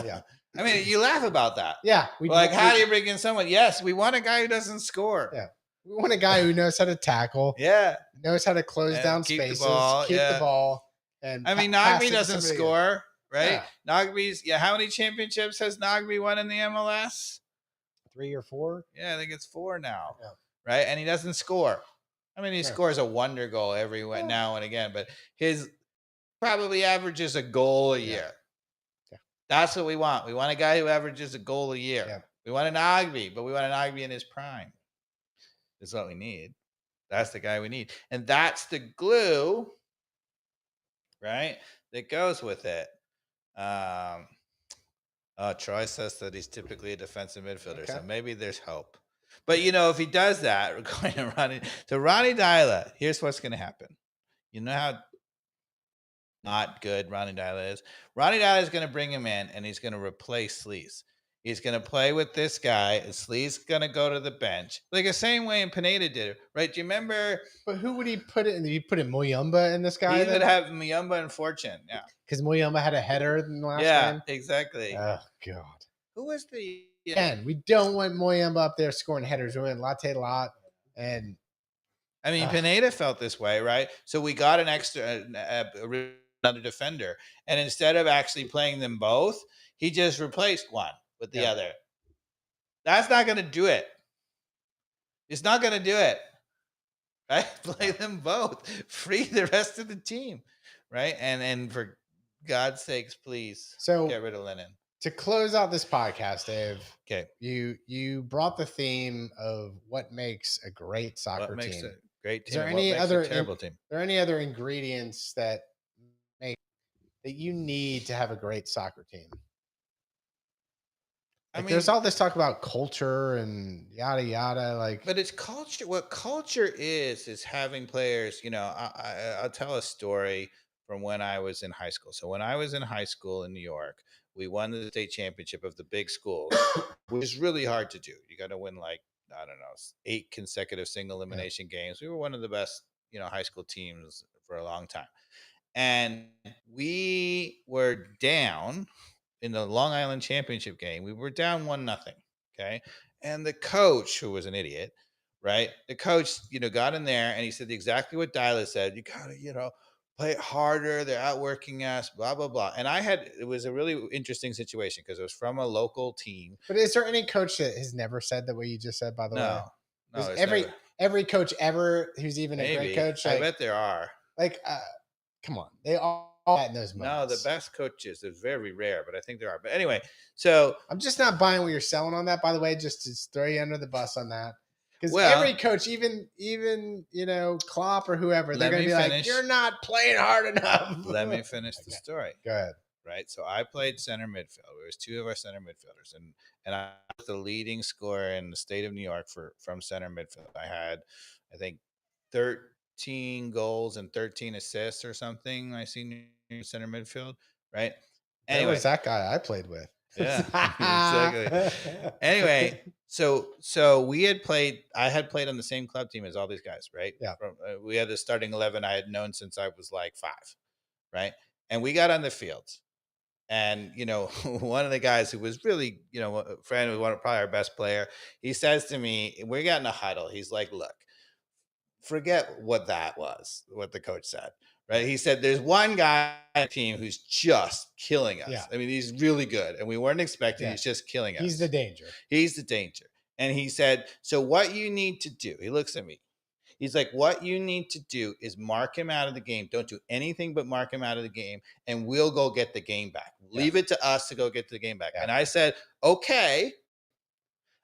Yeah. I mean, you laugh about that. Yeah. How do you bring in someone? Yes, we want a guy who doesn't score. Yeah. We want a guy who knows how to tackle. Yeah. Knows how to close down spaces, keep the ball. And I mean, Nagbe doesn't score, right? Yeah. Nagbe's, how many championships has Nagbe won in the MLS? 3 or 4? Yeah, I think it's 4 now. Yeah. Right? And he doesn't score. I mean, he scores a wonder goal every now and again, but his probably averages a goal a year. Yeah. That's what we want. We want a guy who averages a goal a year. Yeah. We want an Nagbe, but we want an Nagbe in his prime. That's what we need. That's the guy we need. And that's the glue, right, that goes with it. Troy says that he's typically a defensive midfielder, so maybe there's hope. But, if he does that, we're going to Ronnie Dyla. Here's what's going to happen. You know how not good Ronnie Dyla is? Ronnie Dyla is going to bring him in, and he's going to replace Sleaze. He's going to play with this guy, and Sleaze's going to go to the bench. Like the same way Pineda did it, right? Do you remember? But who would he put in? Did he put in Muyumba in this guy? He would have Muyumba and Fortune, yeah. Because Muyumba had a header in the last game? Yeah, exactly. Oh, God. Who was the... Again, we don't want Muyumba up there scoring headers. We want Latte Lot. And I mean, Pineda felt this way, right? So we got an extra... another defender. And instead of actually playing them both, he just replaced one with the other. That's not going to do it. It's not going to do it. Right? Play them both. Free the rest of the team. Right? And for God's sakes, please get rid of Lennon. To close out this podcast, Dave. Okay. You brought the theme of what makes a great soccer team. Makes a great team? Is there any other terrible team? Are there any other ingredients that you need to have a great soccer team? I mean, there's all this talk about culture and yada yada. But it's culture. What culture is having players. I'll tell a story from when I was in high school. So when I was in high school in New York, we won the state championship of the big schools, which is really hard to do. You got to win 8 consecutive single elimination games. We were one of the best, high school teams for a long time. And we were down in the Long Island championship game. We were down 1-0. Okay. And the coach, who was an idiot, right? The coach, got in there and he said exactly what Dyla said. You got to, play it harder. They're outworking us, blah, blah, blah. And it was a really interesting situation because it was from a local team. But is there any coach that has never said the way you just said, by the way? No. Every coach ever who's even a great coach. I bet there are. Come on. They all in those moments. No, the best coaches, they're very rare, but I think there are. But anyway, so I'm just not buying what you're selling on that, by the way, just to throw you under the bus on that. Because every coach, even Klopp or whoever, they're going to be like, you're not playing hard enough. Let me finish the story. Go ahead. Right. So I played center midfield. There was 2 of our center midfielders, and I was the leading scorer in the state of New York from center midfield. I had, I think, 13 goals and 13 assists or something my senior center midfield. Right. Anyway, that was that guy I played with. Yeah, exactly. Anyway, so I had played on the same club team as all these guys, right? Yeah. We had the starting 11 I had known since I was 5, right? And we got on the field. And, one of the guys who was really, a friend who was probably our best player, he says to me, we got in a huddle. He's like, look, forget what that was, what the coach said. Right. He said, there's one guy on the team who's just killing us. Yeah. I mean, he's really good. And we weren't expecting. He's just killing us. He's the danger. And he said, so what you need to do, he looks at me. He's like, what you need to do is mark him out of the game. Don't do anything but mark him out of the game, and we'll go get the game back. Leave it to us to go get the game back. And I said, okay.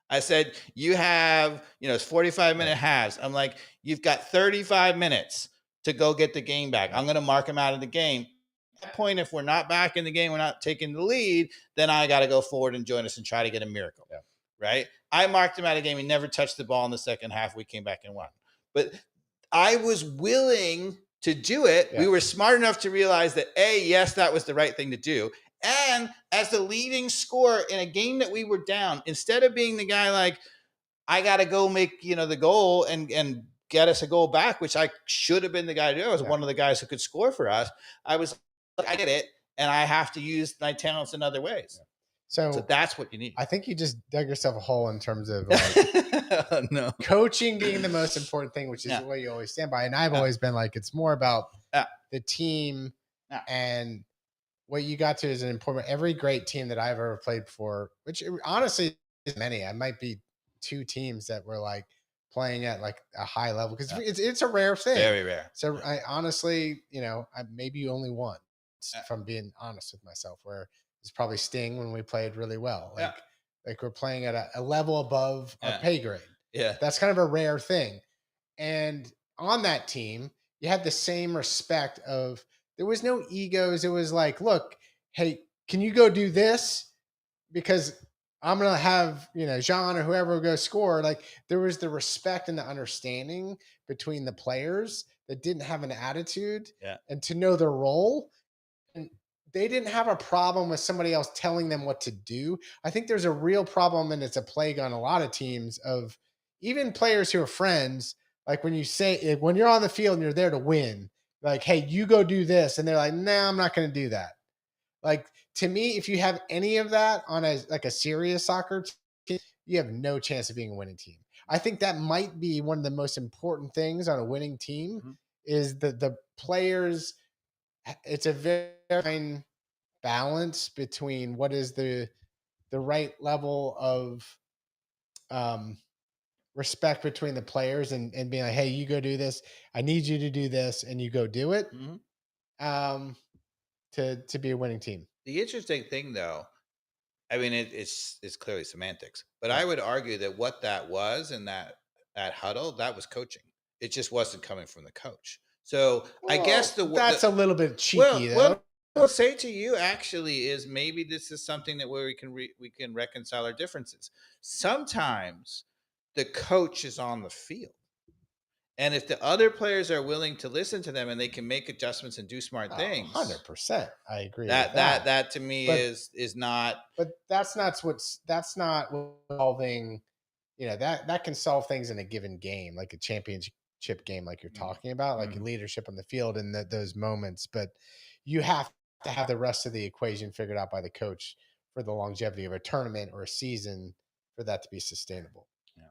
I said, you have, it's 45-minute halves. I'm like, you've got 35 minutes to go get the game back. I'm going to mark him out of the game. At that point, if we're not back in the game, we're not taking the lead, then I got to go forward and join us and try to get a miracle. Yeah. Right? I marked him out of the game. He never touched the ball in the second half. We came back and won. But I was willing to do it. Yeah. We were smart enough to realize that, yes, that was the right thing to do. And as the leading scorer in a game that we were down, instead of being the guy like, I got to go make, the goal and get us a goal back, which I should have been the guy to do. I was one of the guys who could score for us. I was like, I get it. And I have to use my talents in other ways. Yeah. So that's what you need. I think you just dug yourself a hole in terms of like no. coaching being the most important thing, which is what you always stand by. And I've always been like, it's more about the team and what you got to is an important. Every great team that I've ever played for, which honestly is many. I might be 2 teams that were like playing at like a high level because it's a rare thing. Very rare. So I honestly, I maybe only once, if I'm being honest with myself, where it's probably Sting when we played really well. Like we're playing at a level above our pay grade. Yeah. That's kind of a rare thing. And on that team, you had the same respect of, there was no egos. It was like, look, hey, can you go do this? Because I'm going to have, Jean or whoever will go score. Like there was the respect and the understanding between the players that didn't have an attitude and to know their role. And they didn't have a problem with somebody else telling them what to do. I think there's a real problem, and it's a plague on a lot of teams, of even players who are friends. Like when you're on the field and you're there to win, like, hey, you go do this. And they're like, nah, I'm not going to do that. Like, to me, if you have any of that on a serious soccer team, you have no chance of being a winning team. I think that might be one of the most important things on a winning team is the players. It's a very fine balance between what is the right level of respect between the players and being like, hey, you go do this. I need you to do this, and you go do it to be a winning team. The interesting thing, though, I mean, it's clearly semantics, but I would argue that what that was in that huddle, that was coaching. It just wasn't coming from the coach. So I guess that's a little bit cheeky, though. What I'll say to you actually is maybe this is something that where we can reconcile our differences. Sometimes the coach is on the field, and if the other players are willing to listen to them and they can make adjustments and do smart things, 100%, I agree. That to me is not. But that's not solving. That can solve things in a given game, like a championship game, like you're talking about, like leadership on the field in those moments. But you have to have the rest of the equation figured out by the coach for the longevity of a tournament or a season for that to be sustainable. Yeah.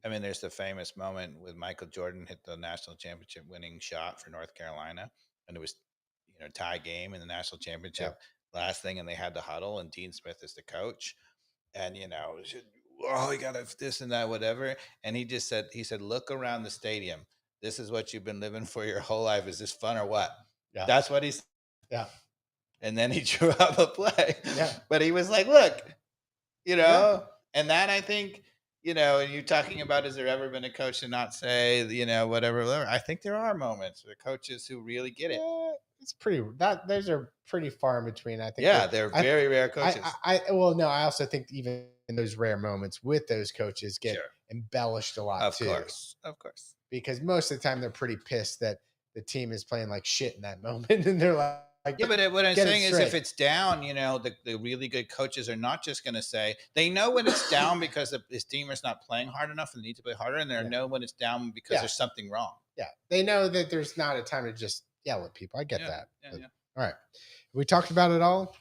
I mean, there's the famous moment with Michael Jordan hit the national championship winning shot for North Carolina, and it was, tie game in the national championship last thing, and they had the huddle, and Dean Smith is the coach, and you got this and that, whatever, and he said, look around the stadium. This is what you've been living for your whole life. Is this fun or what? Yeah, that's what he said. Yeah, and then he drew up a play. Yeah, but he was like, look, and that I think. And you're talking about, has there ever been a coach to not say, whatever. I think there are moments where coaches who really get it. It's those are pretty far in between. I think. Yeah, they're very rare coaches. I also think even in those rare moments with those coaches get embellished a lot too. Of course. Because most of the time they're pretty pissed that the team is playing like shit in that moment, and they're like, but what I'm saying is, if it's down, the really good coaches are not just going to say, they know when it's down because this team is not playing hard enough and they need to play harder, and they know when it's down because there's something wrong. Yeah, they know that there's not a time to just yell at people. I get that. Yeah. All right, have we talked about it all?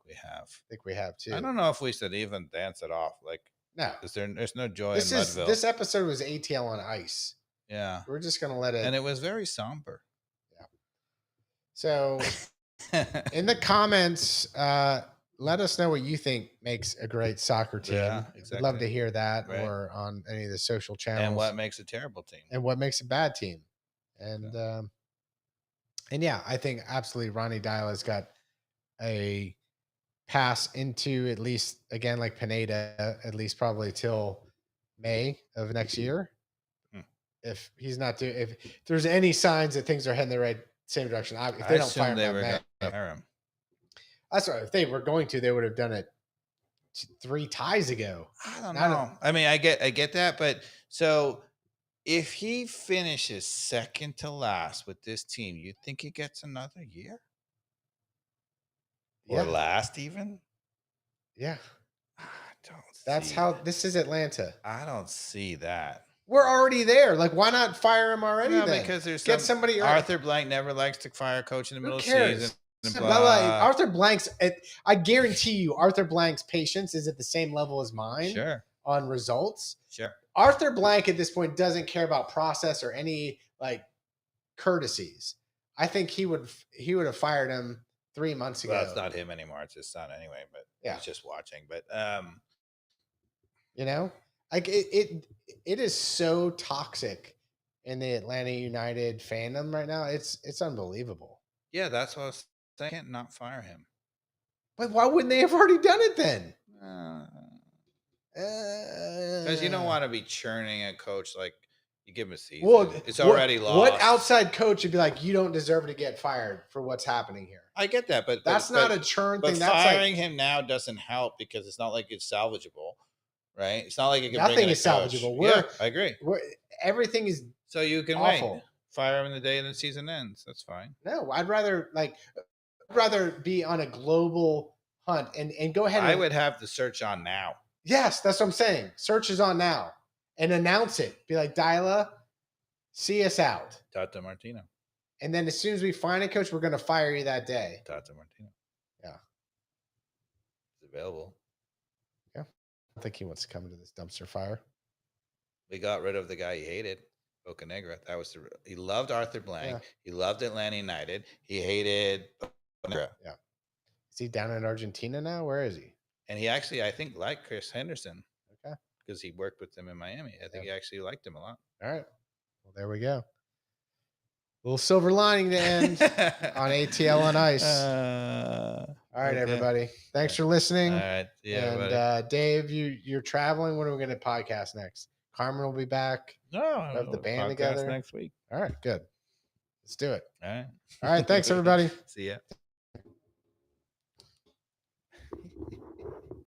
I think we have too. I don't know if we should even dance it off. Like, no, there's no joy in Mudville. This episode was ATL on Ice. Yeah, we're just gonna let it, and it was very somber. Yeah. So. In the comments, let us know what you think makes a great soccer team. Yeah, exactly. We'd love to hear that, right. or on any of the social channels. And what makes a terrible team? And what makes a bad team? And yeah, I think absolutely Ronnie Dyla's got a pass into, at least again, like Pineda, at least probably till May of next year. If he's not doing, if there's any signs that things are heading the same direction, if they don't fire him, they were going to fire him. That's right. If they were going to, they would have done it 3 ties ago. I don't know. I mean, I get that, but so if he finishes second to last with this team, you think he gets another year? Or last even? Yeah. That's how this is Atlanta. I don't see that. We're already there. Like, why not fire him already? No, because there's somebody. Arthur Blank never likes to fire a coach in the middle of the season. Arthur Blank's, I guarantee you, Arthur Blank's patience is at the same level as mine. Sure. On results. Sure. Arthur Blank at this point doesn't care about process or any like courtesies. I think he would have fired him 3 months ago. Well, it's not him anymore. It's his son anyway. But he's just watching. But you know, like it is so toxic in the Atlanta United fandom right now. It's unbelievable. Yeah, that's what I was saying. Can't not fire him. But why wouldn't they have already done it then? Because you don't want to be churning a coach like you give him a season. Well, it's already lost. What outside coach would be like, you don't deserve to get fired for what's happening here? I get that, but that's not a churn thing. But firing him now doesn't help because it's not like it's salvageable, right? It's not like it can. Nothing is salvageable. Yeah, I agree. Everything is so you can awful. Wait. Fire him the day the season ends. That's fine. No, I'd rather be on a global hunt and go ahead. I would have the search on now. Yes, that's what I'm saying. Search is on now, and announce it. Be like, Dyla, see us out. Tata Martino. And then as soon as we find a coach, we're going to fire you that day. Tata Martino. Yeah. It's available. Yeah. I think he wants to come into this dumpster fire. We got rid of the guy he hated, Bocanegra. That was he loved Arthur Blank. Yeah. He loved Atlanta United. He hated Bocanegra. Yeah. Is he down in Argentina now? Where is he? And he actually, I think, liked Chris Henderson. Okay. Because he worked with him in Miami. I think he actually liked him a lot. All right. Well, there we go. A little silver lining to end on ATL on Ice. All right, everybody. Thanks for listening. All right. Yeah. And Dave, you're traveling. When are we going to podcast next? Carmen will be back. No, we'll have the band together next week. All right, good. Let's do it. All right. All right. Thanks, everybody. See ya.